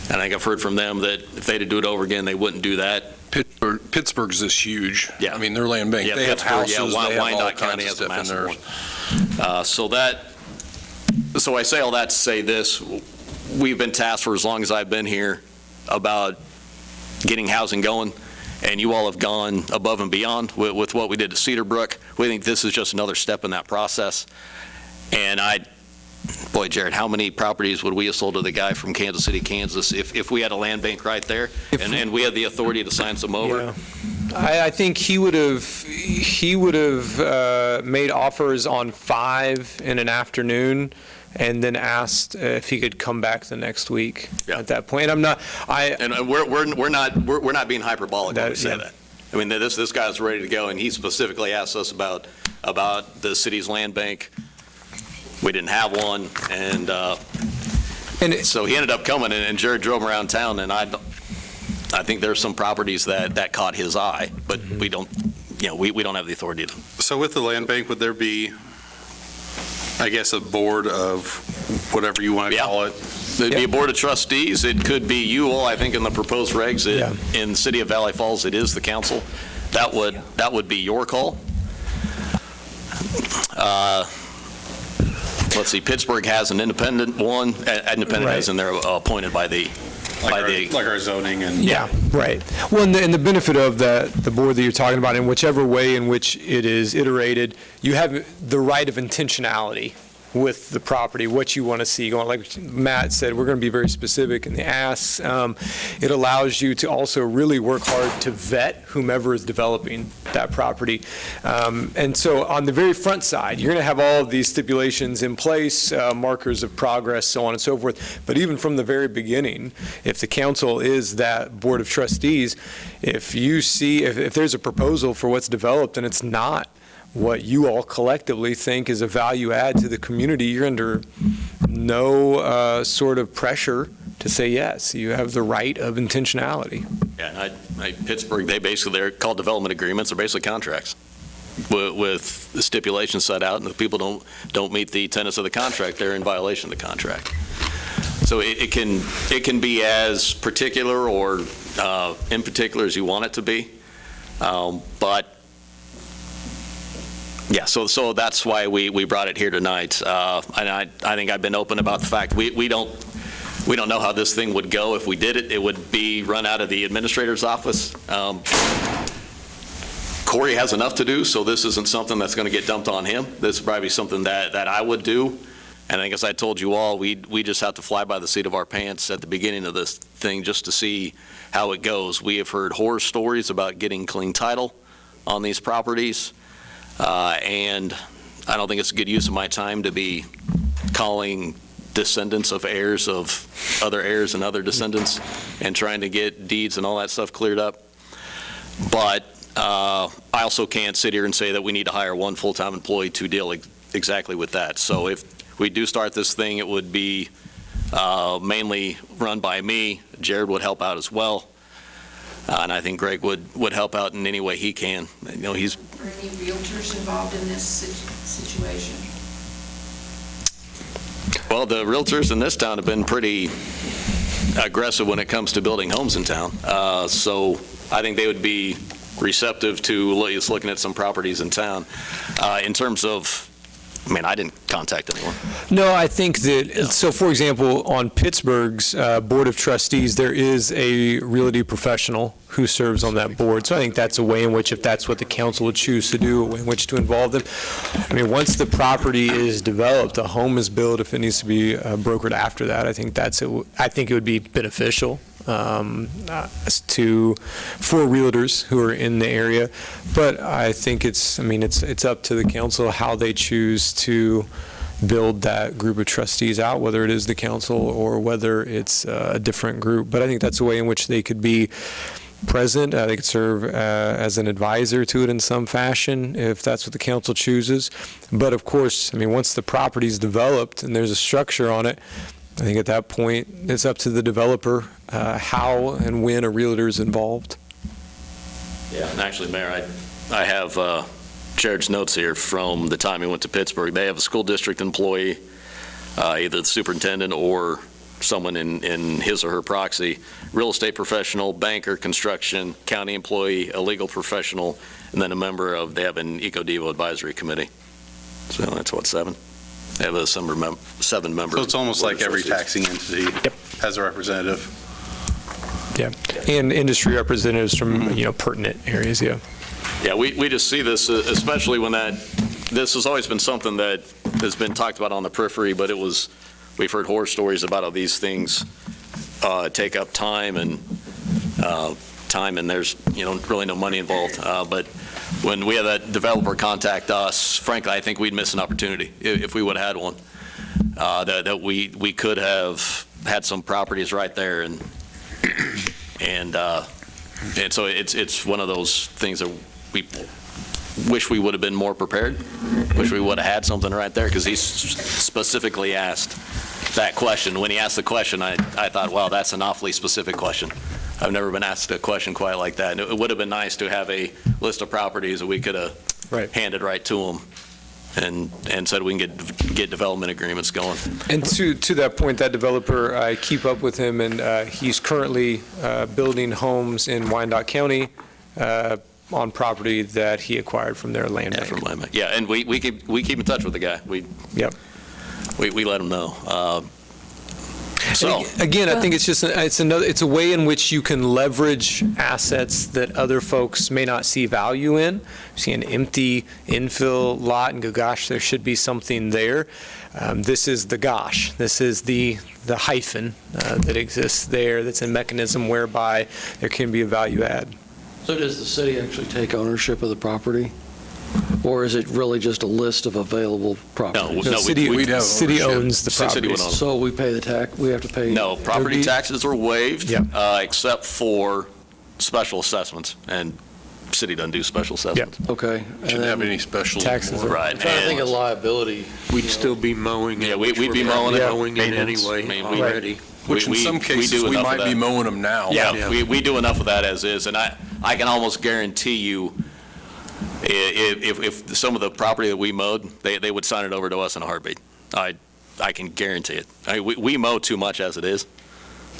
and I think I've heard from them that if they had to do it over again, they wouldn't do that. Pittsburgh's is huge. Yeah. I mean, their land bank, Yeah, they have Pittsburgh, houses, yeah, they have all Wyandotte kinds County of has a stuff in massive theirs. one. So I say all that to say this, we've been tasked for as long as I've been here about getting housing going, and you all have gone above and beyond with what we did at Cedar Brook. We think this is just another step in that process. And boy, Jared, how many properties would we have sold to the guy from Kansas City, Kansas, if we had a land bank right there, and we had the authority to sign some over? Yeah. I think he would have made offers on 5 in an afternoon, and then asked if he could come back the next week. Yeah. At that point, and we're not being hyperbolic when we say that. I mean, this guy's ready to go, and he specifically asked us about the city's land bank. We didn't have one, and so he ended up coming, and Jared drove him around town, and I think there's some properties that caught his eye, but we don't have the authority to. So with the land bank, would there be, I guess, a board of whatever you want to call it? There'd be a board of trustees. It could be you all, I think, in the proposed regs. In the city of Valley Falls, it is the council. That would be your call. Let's see, Pittsburgh has an independent one. Independent Right. as in they're appointed by the Like our zoning and. Yeah, right. Well, and the benefit of the board that you're talking about, in whichever way in which it is iterated, you have the right of intentionality with the property, what you want to see going. Like Matt said, we're going to be very specific in the asks. It allows you to also really work hard to vet whomever is developing that property. And so on the very front side, you're going to have all of these stipulations in place, markers of progress, so on and so forth. But even from the very beginning, if the council is that board of trustees, if you see, if there's a proposal for what's developed and it's not what you all collectively think is a value add to the community, you're under no sort of pressure to say yes. You have the right of intentionality. Yeah, and Pittsburgh, they're called development agreements. They're basically contracts with the stipulations set out, and if people don't meet the tenets of the contract, they're in violation of the contract. So it can be as particular or in particular as you want it to be, but yeah, so that's why we brought it here tonight. And I think I've been open about the fact we don't know how this thing would go. If we did it, it would be run out of the administrator's office. Corey has enough to do, so this isn't something that's going to get dumped on him. This would probably be something that I would do. And I think, as I told you all, we just have to fly by the seat of our pants at the beginning of this thing just to see how it goes. We have heard horror stories about getting clean title on these properties. And I don't think it's a good use of my time to be calling descendants of heirs of other heirs and other descendants and trying to get deeds and all that stuff cleared up. But I also can't sit here and say that we need to hire one full-time employee to deal exactly with that. So if we do start this thing, it would be mainly run by me. Jared would help out as well. And I think Greg would help out in any way he can. Are any realtors involved in this situation? Well, the realtors in this town have been pretty aggressive when it comes to building homes in town. So I think they would be receptive to looking at some properties in town. In terms of, I didn't contact anyone. No, I think that, so for example, on Pittsburgh's Board of Trustees, there is a realty professional who serves on that board. So I think that's a way in which, if that's what the council would choose to do, a way in which to involve them. Once the property is developed, a home is built, if it needs to be brokered after that, I think it would be beneficial for realtors who are in the area. But I think it's up to the council how they choose to build that group of trustees out, whether it is the council or whether it's a different group. But I think that's a way in which they could be present. They could serve as an advisor to it in some fashion, if that's what the council chooses. But of course, once the property's developed and there's a structure on it, I think at that point, it's up to the developer how and when a realtor is involved. Yeah, and actually, Mayor, I have Jared's notes here from the time he went to Pittsburgh. They have a school district employee, either the superintendent or someone in his or her proxy, real estate professional, banker, construction, county employee, a legal professional, and then a member of, they have an EcoDevo advisory committee. So that's what, 7? They have a 7-member. So it's almost like every taxing entity has a representative. Yeah, and industry representatives from, pertinent areas, yeah. Yeah, we just see this, especially when this has always been something that has been talked about on the periphery, but we've heard horror stories about how these things take up time and there's, really no money involved. But when we had that developer contact us, frankly, I think we'd miss an opportunity if we would have had one. That we could have had some properties right there and so it's one of those things that we wish we would have been more prepared, wish we would have had something right there, because he specifically asked that question. When he asked the question, I thought, wow, that's an awfully specific question. I've never been asked a question quite like that. And it would have been nice to have a list of properties that we could have handed right to him and said we can get development agreements going. And to that point, that developer, I keep up with him, and he's currently building homes in Wyandotte County on property that he acquired from their land bank. From land bank. Yeah, and we keep in touch with the guy. We let him know. So again, I think it's a way in which you can leverage assets that other folks may not see value in. See an empty infill lot and go, gosh, there should be something there. This is the gosh. This is the hyphen that exists there. That's a mechanism whereby there can be a value add. So does the city actually take ownership of the property? Or is it really just a list of available properties? No, city owns the property. So we pay the tax, we have to pay? No, property taxes are waived, except for special assessments, and city doesn't do special assessments. Okay. Shouldn't have any special taxes. Right. I'm trying to think of liability. We'd still be mowing it. Yeah, we'd be mowing it. Mowing it anyway already. Which in some cases, we might be mowing them now. Yeah, we do enough of that as is, and I can almost guarantee you, if some of the property that we mowed, they would sign it over to us in a heartbeat. I can guarantee it. We mow too much as it is.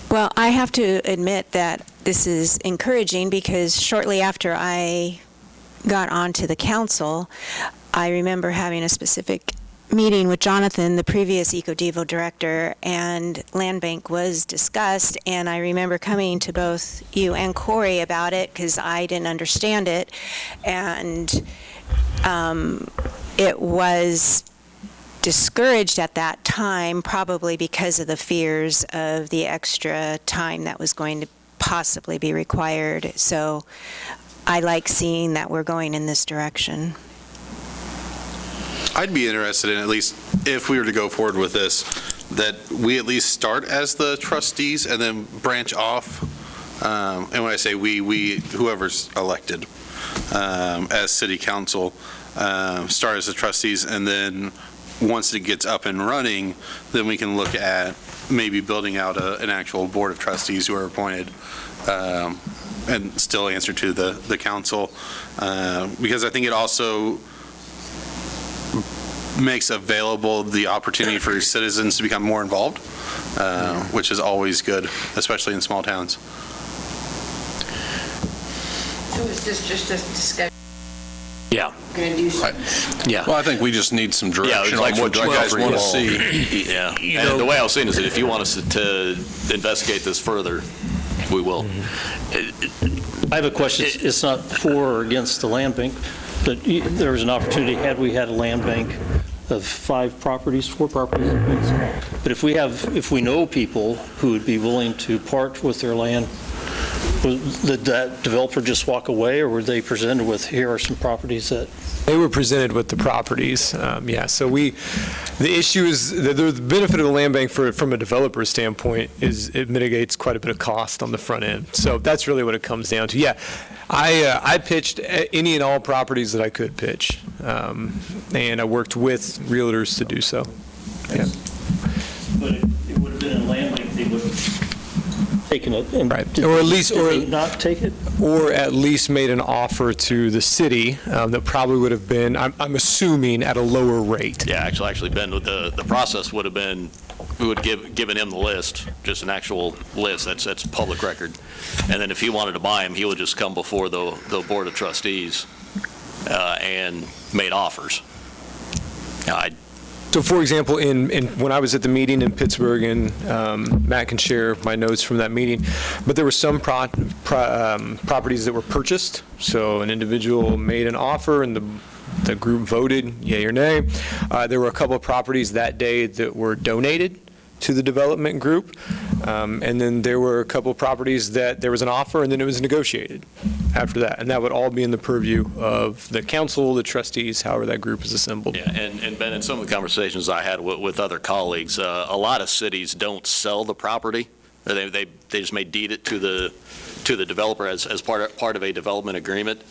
Well, I have to admit that this is encouraging, because shortly after I got onto the council, I remember having a specific meeting with Jonathan, the previous EcoDevo director, and land bank was discussed, and I remember coming to both you and Corey about it because I didn't understand it, and it was discouraged at that time, probably because of the fears of the extra time that was going to possibly be required. So I like seeing that we're going in this direction. I'd be interested in, at least if we were to go forward with this, that we at least start as the trustees and then branch off. And when I say we, whoever's elected as city council, start as the trustees, and then once it gets up and running, then we can look at maybe building out an actual board of trustees who are appointed and still answer to the council. Because I think it also makes available the opportunity for citizens to become more involved, which is always good, especially in small towns. So is this just a discussion? Yeah. Going to do something? Yeah. Well, I think we just need some direction like on what you guys want to see. Yeah. And the way I was saying is that if you want us to investigate this further, we will. I have a question. It's not for or against the land bank, but there was an opportunity, had we had a land bank of 4 properties, but if we know people who would be willing to part with their land, would that developer just walk away, or were they presented with, here are some properties that? They were presented with the properties, So the issue is that the benefit of the land bank from a developer standpoint is it mitigates quite a bit of cost on the front end. So that's really what it comes down to. Yeah, I pitched any and all properties that I could pitch, and I worked with realtors to do so. Yeah. But it would have been taken it. And Right. Or at least, did they not take it? Or at least made an offer to the city that probably would have been, I'm assuming, at a lower rate. Yeah, actually, Ben, the process would have been, we would given him the list, just an actual list, that's public record. And then if he wanted to buy him, he would just come before the Board of Trustees and made offers. So, for example, when I was at the meeting in Pittsburgh, and Matt can share my notes from that meeting, but there were some properties that were purchased. So an individual made an offer, and the group voted yay or nay. There were a couple of properties that day that were donated to the development group. And then there were a couple of properties that there was an offer, and then it was negotiated after that. And that would all be in the purview of the council, the trustees, however that group is assembled. Yeah, and Ben, in some of the conversations I had with other colleagues, a lot of cities don't sell the property. They just may deed it to the developer as part of a development agreement.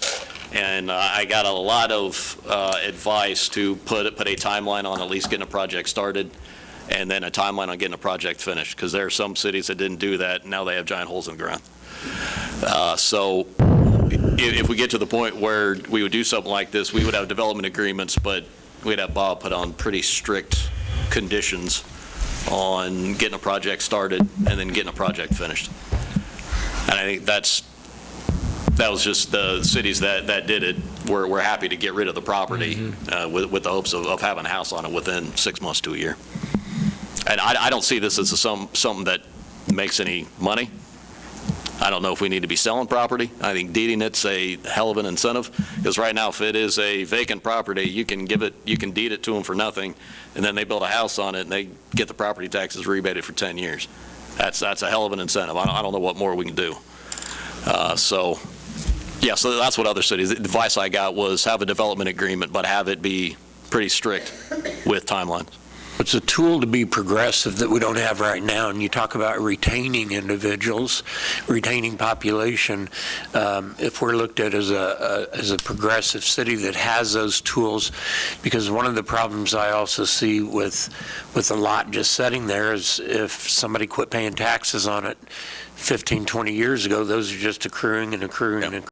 And I got a lot of advice to put a timeline on at least getting a project started, and then a timeline on getting a project finished, because there are some cities that didn't do that, and now they have giant holes in the ground. So if we get to the point where we would do something like this, we would have development agreements, but we'd have Bob put on pretty strict conditions on getting a project started and then getting a project finished. And I think that was just the cities that did it were happy to get rid of the property with the hopes of having a house on it within 6 months to a year. And I don't see this as something that makes any money. I don't know if we need to be selling property. I think deeding it's a hell of an incentive, because right now, if it is a vacant property, you can deed it to them for nothing, and then they build a house on it, and they get the property taxes rebated for 10 years. That's a hell of an incentive. I don't know what more we can do. So that's what other cities. The advice I got was have a development agreement, but have it be pretty strict with timelines. It's a tool to be progressive that we don't have right now, and you talk about retaining individuals, retaining population. If we're looked at as a progressive city that has those tools, because one of the problems I also see with a lot just sitting there is if somebody quit paying taxes on it 15, 20 years ago, those are just accruing and accruing and accruing.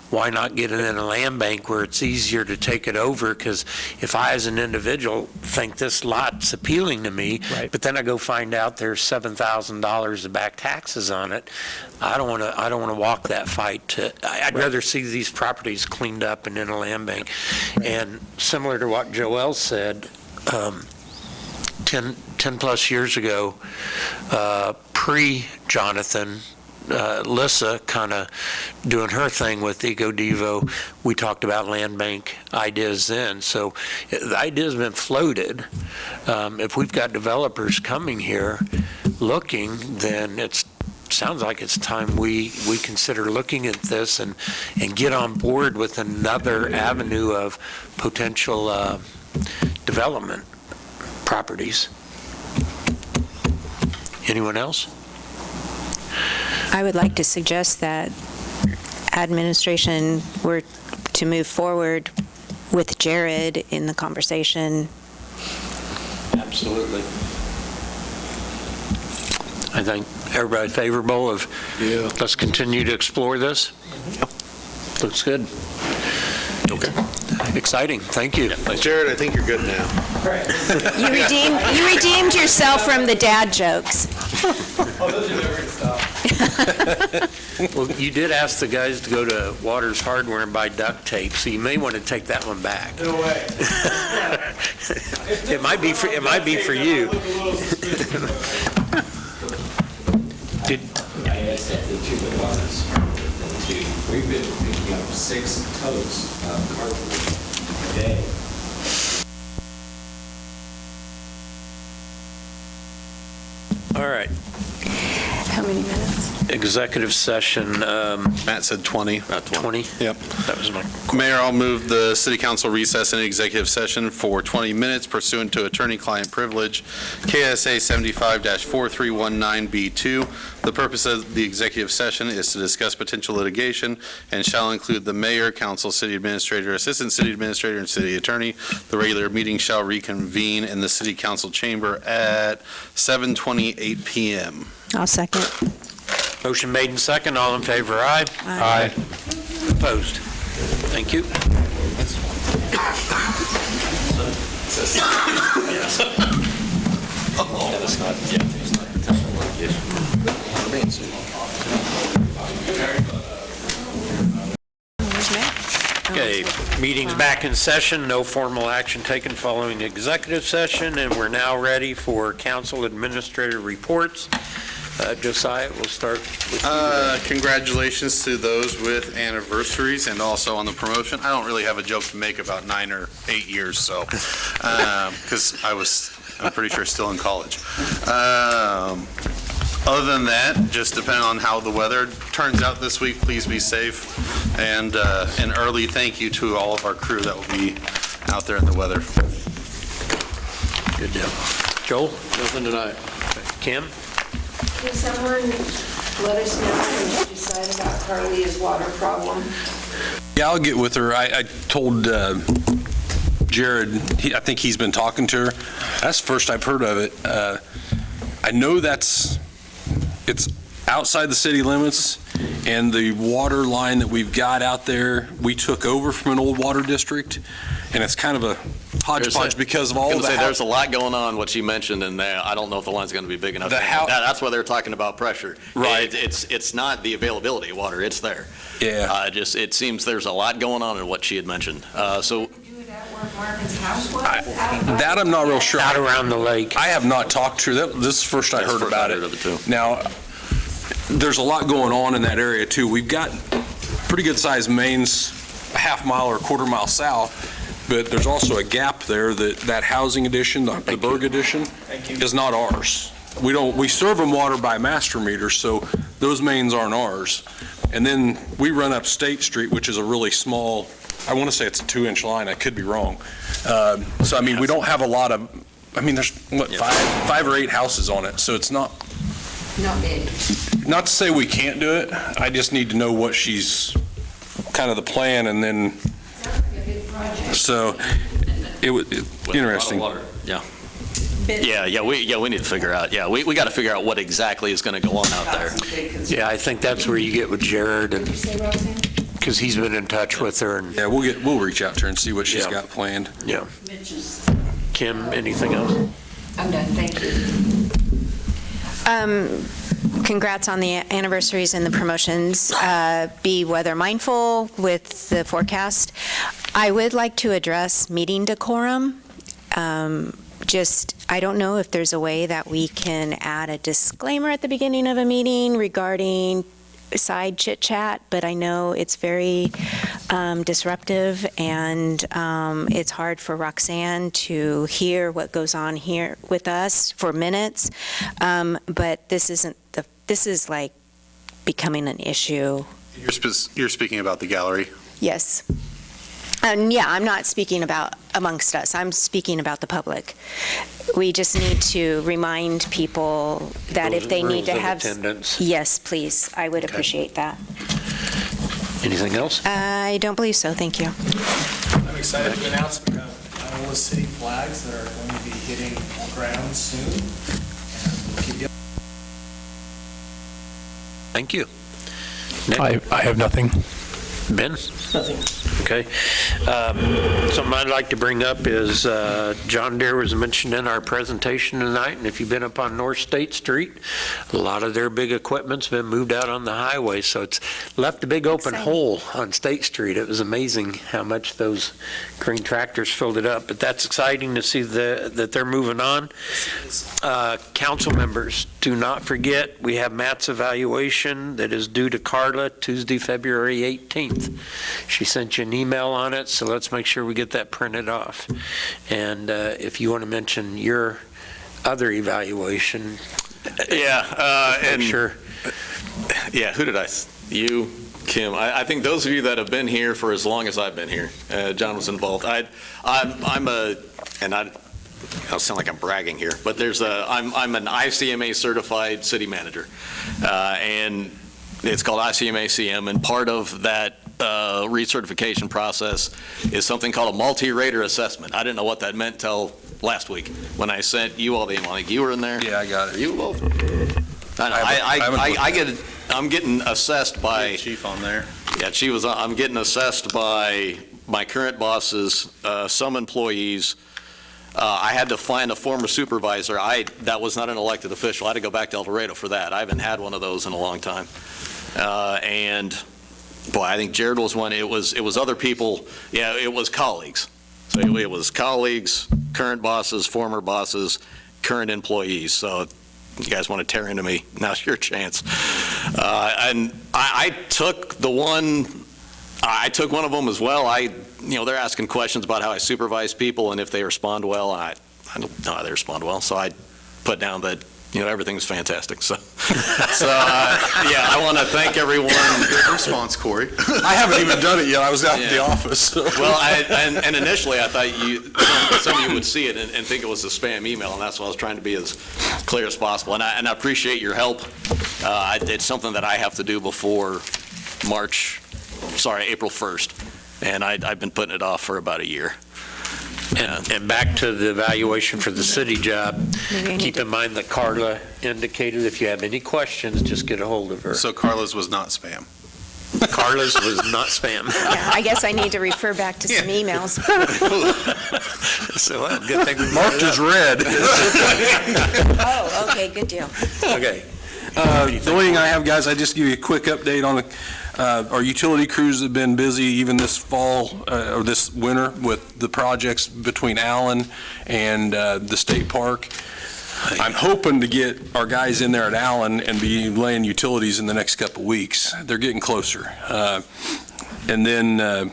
Why not get it in a land bank where it's easier to take it over? Because if I, as an individual, think this lot's appealing to me, right, but then I go find out there's $7,000 of back taxes on it, I don't want to walk that fight. I'd rather see these properties cleaned up and in a land bank. Right. And similar to what Joel said, 10 plus years ago, pre-Jonathan, Lissa kind of doing her thing with EcoDevo, we talked about land bank ideas then. So the idea's been floated. If we've got developers coming here looking, then it sounds like it's time we consider looking at this and get on board with another avenue of potential development properties. Anyone else? I would like to suggest that administration were to move forward with Jared in the conversation. Absolutely. I think everybody favorable of, let's continue to explore this? Yep. Looks good. Okay. Exciting. Thank you. Jared, I think you're good now. You redeemed yourself from the dad jokes. Oh, those are never going to stop. Well, you did ask the guys to go to Waters Hardware and buy duct tape, so you may want to take that one back. No way. It might be for you. I accepted to the Waters Hardware. We've been picking up 6 totes of cardboard a day. All right. How many minutes? Executive session. Matt said 20. About 20? Yep. That was my Mayor, I'll move the city council recess in executive session for 20 minutes pursuant to attorney-client privilege, KSA 75-4319B2. The purpose of the executive session is to discuss potential litigation and shall include the mayor, council, city administrator, assistant city administrator, and city attorney. The regular meeting shall reconvene in the city council chamber at 7:28 p.m. I'll second. Motion made and second. All in favor, aye. Aye. Opposed? Thank you. Okay, meeting's back in session. No formal action taken following executive session, and we're now ready for council administrative reports. Josiah, we'll start with you. Congratulations to those with anniversaries and also on the promotion. I don't really have a joke to make about 9 or 8 years, so, because I'm pretty sure still in college. Other than that, just depending on how the weather turns out this week, please be safe. And an early thank you to all of our crew that will be out there in the weather. Good deal. Joel? Nothing tonight. Kim? Can someone let us know when you decide about Carlia's water problem? Yeah, I'll get with her. I told Jared, I think he's been talking to her. That's the first I've heard of it. I know it's outside the city limits, and the water line that we've got out there, we took over from an old water district, and it's kind of a hodgepodge because of all the... There's a lot going on, what you mentioned, and I don't know if the line's going to be big enough. That's why they're talking about pressure. Right. It's not the availability of water, it's there. Yeah. It seems there's a lot going on in what she had mentioned. That I'm not real sure. Out around the lake. I have not talked to her. This is the first I heard about it. Too. Now, there's a lot going on in that area too. We've got pretty good sized mains a half mile or a quarter mile south, but there's also a gap there that housing addition, the Berg addition, is not ours. We serve them water by master meter, so those mains aren't ours. And then we run up State Street, which is a really small, I want to say it's a 2-inch line. I could be wrong. So, I mean, we don't have a lot of, there's, what, five or 8 houses on it, so it's not big. Not to say we can't do it. I just need to know what she's, kind of the plan, and then, so, it was interesting. Yeah. We need to figure out, we got to figure out what exactly is going to go on out there. Yeah, I think that's where you get with Jared, and because he's been in touch with her. And yeah, we'll reach out to her and see what she's got planned. Yeah. Kim, anything else? I'm done, thank you. Congrats on the anniversaries and the promotions. Be weather mindful with the forecast. I would like to address meeting decorum. I don't know if there's a way that we can add a disclaimer at the beginning of a meeting regarding side chit chat, but I know it's very disruptive, and it's hard for Roxanne to hear what goes on here with us for minutes. But this is like becoming an issue. You're speaking about the gallery? Yes. And yeah, I'm not speaking about amongst us. I'm speaking about the public. We just need to remind people that if they need to have attendance. Yes, please. I would appreciate that. Anything else? I don't believe so. Thank you. I'm excited to announce we have Iola city flags that are going to be hitting the ground soon. And we'll keep you. Thank you. I have nothing. Ben? Nothing. Okay. Something I'd like to bring up is John Deere was mentioned in our presentation tonight, and if you've been up on North State Street, a lot of their big equipment's been moved out on the highway, so it's left a big open hole on State Street. It was amazing how much those green tractors filled it up, but that's exciting to see that they're moving on. Council members, do not forget, we have Matt's evaluation that is due to Carla Tuesday, February 18th. She sent you an email on it, so let's make sure we get that printed off. And if you want to mention your other evaluation. And sure. Yeah, who did you, Kim. I think those of you that have been here for as long as I've been here, John was involved. I'll sound like I'm bragging here, but I'm an ICMA certified city manager, and it's called ICMA-CM, and part of that recertification process is something called a multi-rater assessment. I didn't know what that meant till last week when I sent you all the email. Like, you were in there? Yeah, I got it. You both? I'm getting assessed by. Chief on there. Yeah, I'm getting assessed by my current bosses, some employees. I had to find a former supervisor. That was not an elected official. I had to go back to El Dorado for that. I haven't had one of those in a long time. And boy, I think Jared was one. It was other people. Yeah, it was colleagues. So it was colleagues, current bosses, former bosses, current employees. So you guys want to tear into me, now's your chance. And I took one of them as well. They're asking questions about how I supervise people and if they respond well. I don't know how they respond well, so I put down that everything's fantastic. So yeah, I want to thank everyone. Good response, Corey. I haven't even done it yet. I was out at the office. So. Well, and initially I thought some of you would see it and think it was a spam email, and that's why I was trying to be as clear as possible. And I appreciate your help. It's something that I have to do before April 1st, and I've been putting it off for about a year. And back to the evaluation for the city job, keep in mind that Carla indicated if you have any questions, just get a hold of her. So Carla's was not spam. Carla's was not spam. Yeah, I guess I need to refer back to some emails. So, well, good thing we marked as red. Oh, okay, good deal. Okay. The only thing I have, guys, I just give you a quick update on our utility crews have been busy even this fall or this winter with the projects between Allen and the state park. I'm hoping to get our guys in there at Allen and be laying utilities in the next couple of weeks. They're getting closer. And then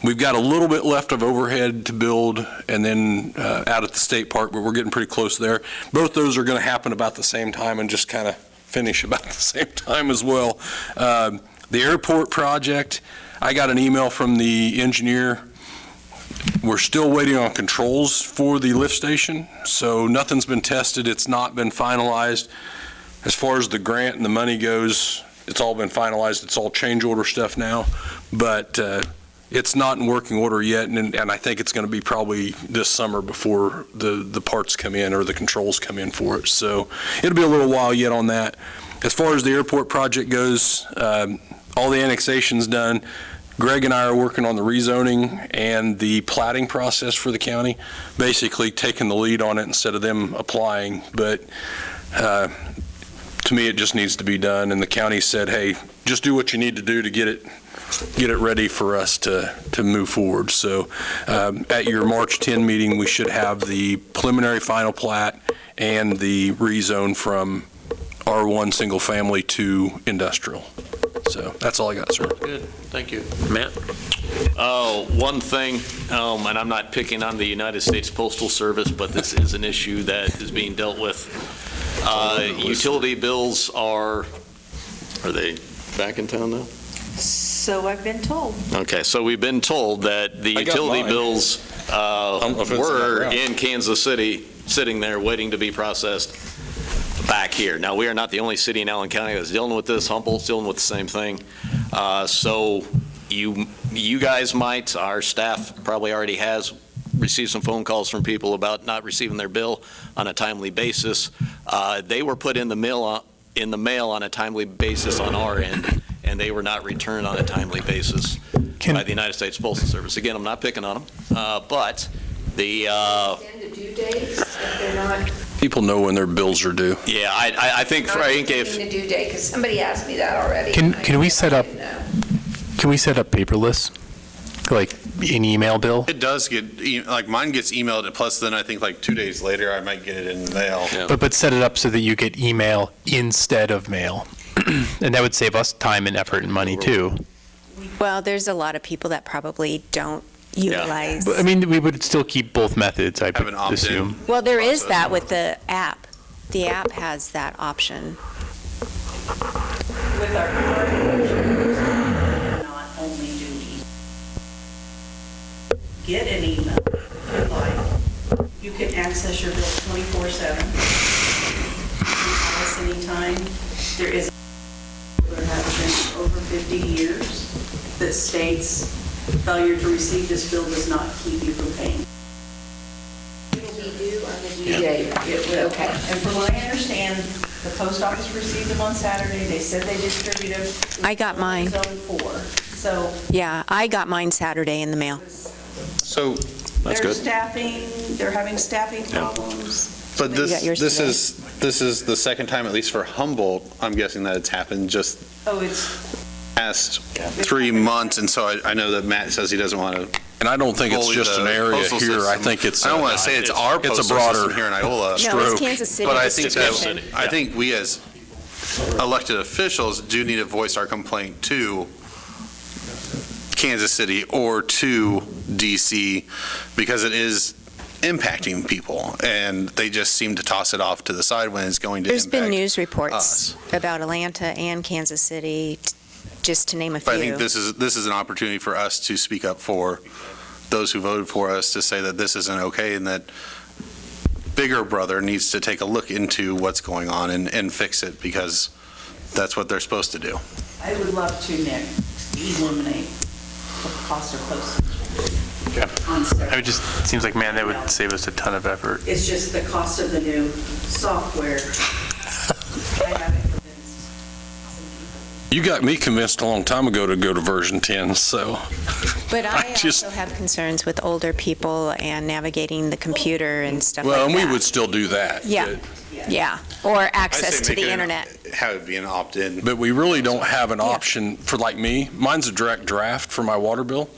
we've got a little bit left of overhead to build and then out at the state park, but we're getting pretty close there. Both those are going to happen about the same time and just kind of finish about the same time as well. The airport project, I got an email from the engineer. We're still waiting on controls for the lift station, so nothing's been tested. It's not been finalized. As far as the grant and the money goes, it's all been finalized. It's all change order stuff now, but it's not in working order yet, and I think it's going to be probably this summer before the parts come in or the controls come in for it. So it'll be a little while yet on that. As far as the airport project goes, all the annexation's done. Greg and I are working on the rezoning and the plating process for the county, basically taking the lead on it instead of them applying. But to me, it just needs to be done. And the county said, hey, just do what you need to do to get it ready for us to move forward. So at your March 10 meeting, we should have the preliminary final plat and the rezone from R1 single family to industrial. So that's all I got, sir. Good, thank you. Matt? One thing, and I'm not picking on the United States Postal Service, but this is an issue that is being dealt with. Utility bills are they back in town now? So I've been told. Okay, so we've been told that the utility bills were in Kansas City, sitting there waiting to be processed back here. Now, we are not the only city in Allen County that's dealing with this. Humboldt's dealing with the same thing. So you guys might, our staff probably already has received some phone calls from people about not receiving their bill on a timely basis. They were put in the mail on a timely basis on our end, and they were not returned on a timely basis by the United States Postal Service. Again, I'm not picking on them, but the due dates, if they're not. People know when their bills are due. Yeah, I think Frank, if The due date, because somebody asked me that already. Can we set up paperless, like an email bill? It does get, like mine gets emailed, plus then I think like 2 days later I might get it in the mail. Yeah. But set it up so that you get email instead of mail. And that would save us time and effort and money too. Well, there's a lot of people that probably don't utilize. But, I mean, we would still keep both methods, I would assume. Well, there is that with the app. The app has that option. With our current version, not only do get an email, if you like, you can access your bill 24/7. You can call us anytime. There is there has been over 50 years that states failure to receive this bill does not keep you from paying. It will be due on the due date. It will. Okay. And from what I understand, The post office received them on Saturday. They said they distributed them. I got mine. Zone 4. So Yeah, I got mine Saturday in the mail. So, they're staffing, they're having staffing problems. but You got yours this today. is the second time, at least for Humboldt, I'm guessing that it's happened just Oh, it's, past 3 months, and so I know that Matt says he doesn't want to. And I don't think it's just an area here. I think it's. I don't want to say it's our it's a postal broader system here in Iola. No, it's Kansas City But I think distribution. that, I think we as elected officials do need to voice our complaint to Kansas City or to DC, because it is impacting people, and they just seem to toss it off to the side when it's going to There's impact been news reports us. about Atlanta and Kansas City, just to name a few. But I think this is an opportunity for us to speak up for those who voted for us, to say that this isn't okay, and that bigger brother needs to take a look into what's going on and fix it, because that's what they're supposed to do. I would love to, Nick, eliminate the cost of postage. Yeah. On several. It just seems like, man, that would save us a ton of effort. It's just the cost of the new software. I haven't convinced. You got me convinced a long time ago to go to version 10, so. But I just- also have concerns with older people and navigating the computer and stuff like Well, that. and we would still do that. Yeah, yeah, or access to the internet. Have it be an opt-in. But we really don't have an option for, like me, mine's a direct draft for my water bill.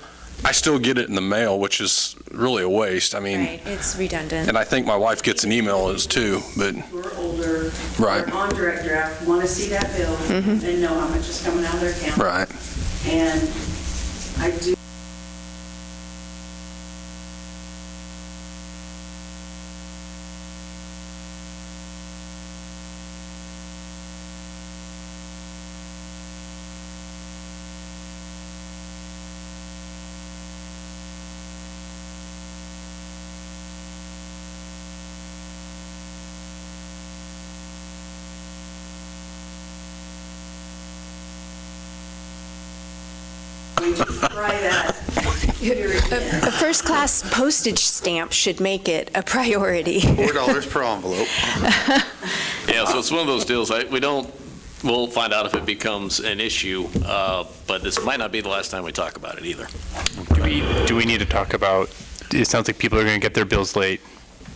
I still get it in the mail, which is really a waste. I mean, Right, it's redundant. and I think my wife gets an email as too, but, Who are older, Right. are on direct draft, want to see that bill, and know how much is coming out of their account. right. And I do. Try that. A first-class postage stamp should make it a priority. $4 per envelope. Yeah, so it's one of those deals, we'll find out if it becomes an issue, but this might not be the last time we talk about it either. Do we need to talk about, it sounds like people are going to get their bills late.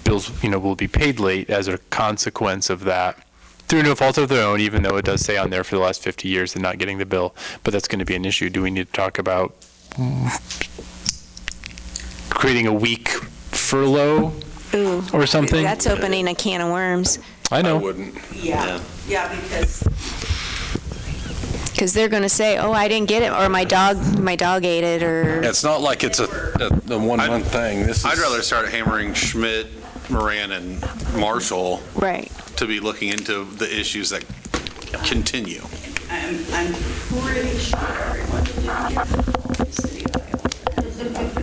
Bills, will be paid late as a consequence of that, through no fault of their own, even though it does say on there for the last 50 years they're not getting the bill. But that's going to be an issue. Do we need to talk about creating a week furlough Ooh, or something? that's opening a can of worms. I know. I wouldn't. Yeah, Because they're going to say, oh, I didn't get it, or my dog ate it, or... It's not like it's a 1 month thing. This is. I'd rather start hammering Schmidt, Moran, and Marshall Right. to be looking into the issues that continue. I'm pretty sure everyone didn't get the city of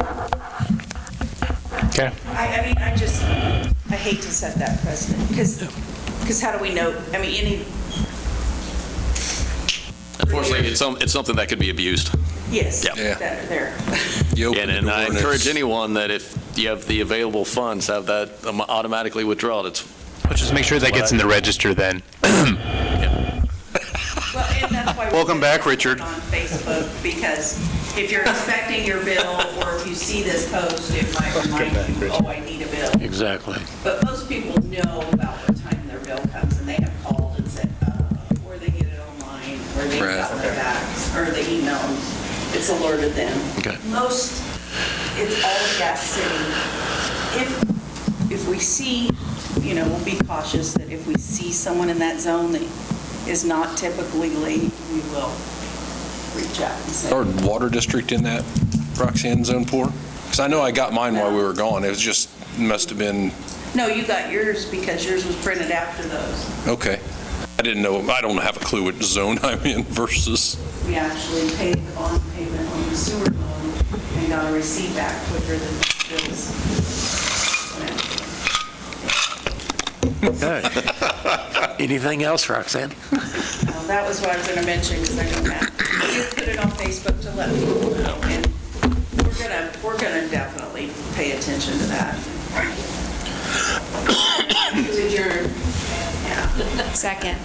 Iola. Okay. I mean, I hate to set that precedent, because how do we know, I mean, Unfortunately, it's something that could be abused. yes, Yeah. that are there. And I encourage anyone that if you have the available funds, have that automatically withdrawn. Let's just make sure that gets in the register then. Well, and that's why. Welcome back, Richard. On Facebook, because if you're expecting your bill, or if you see this post, it might remind you, oh, I need a bill. Exactly. But most people know about what time their bill comes, and they have called and said, or they get it online, or they got their backs, or they email them. It's alerted them. Okay. It's all gas city. If we see, we'll be cautious that if we see someone in that zone that is not typically late, we will reach out and say. Our water district in that, Roxanne, Zone 4? Because I know I got mine while we were gone. It was just, must have been, No, you got yours because yours was printed after those. okay. I didn't know, I don't have a clue what zone I'm in versus. We actually paid the bond payment on the sewer loan and got a receipt back quicker than the bills. Okay. Anything else, Roxanne? That was what I was going to mention, because I know Matt, you put it on Facebook to let people know, and we're gonna definitely pay attention to that. Adjourn. Second.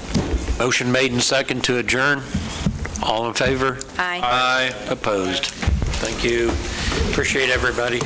Motion made and second to adjourn. All in favor? Aye. Aye. Opposed? Thank you. Appreciate everybody.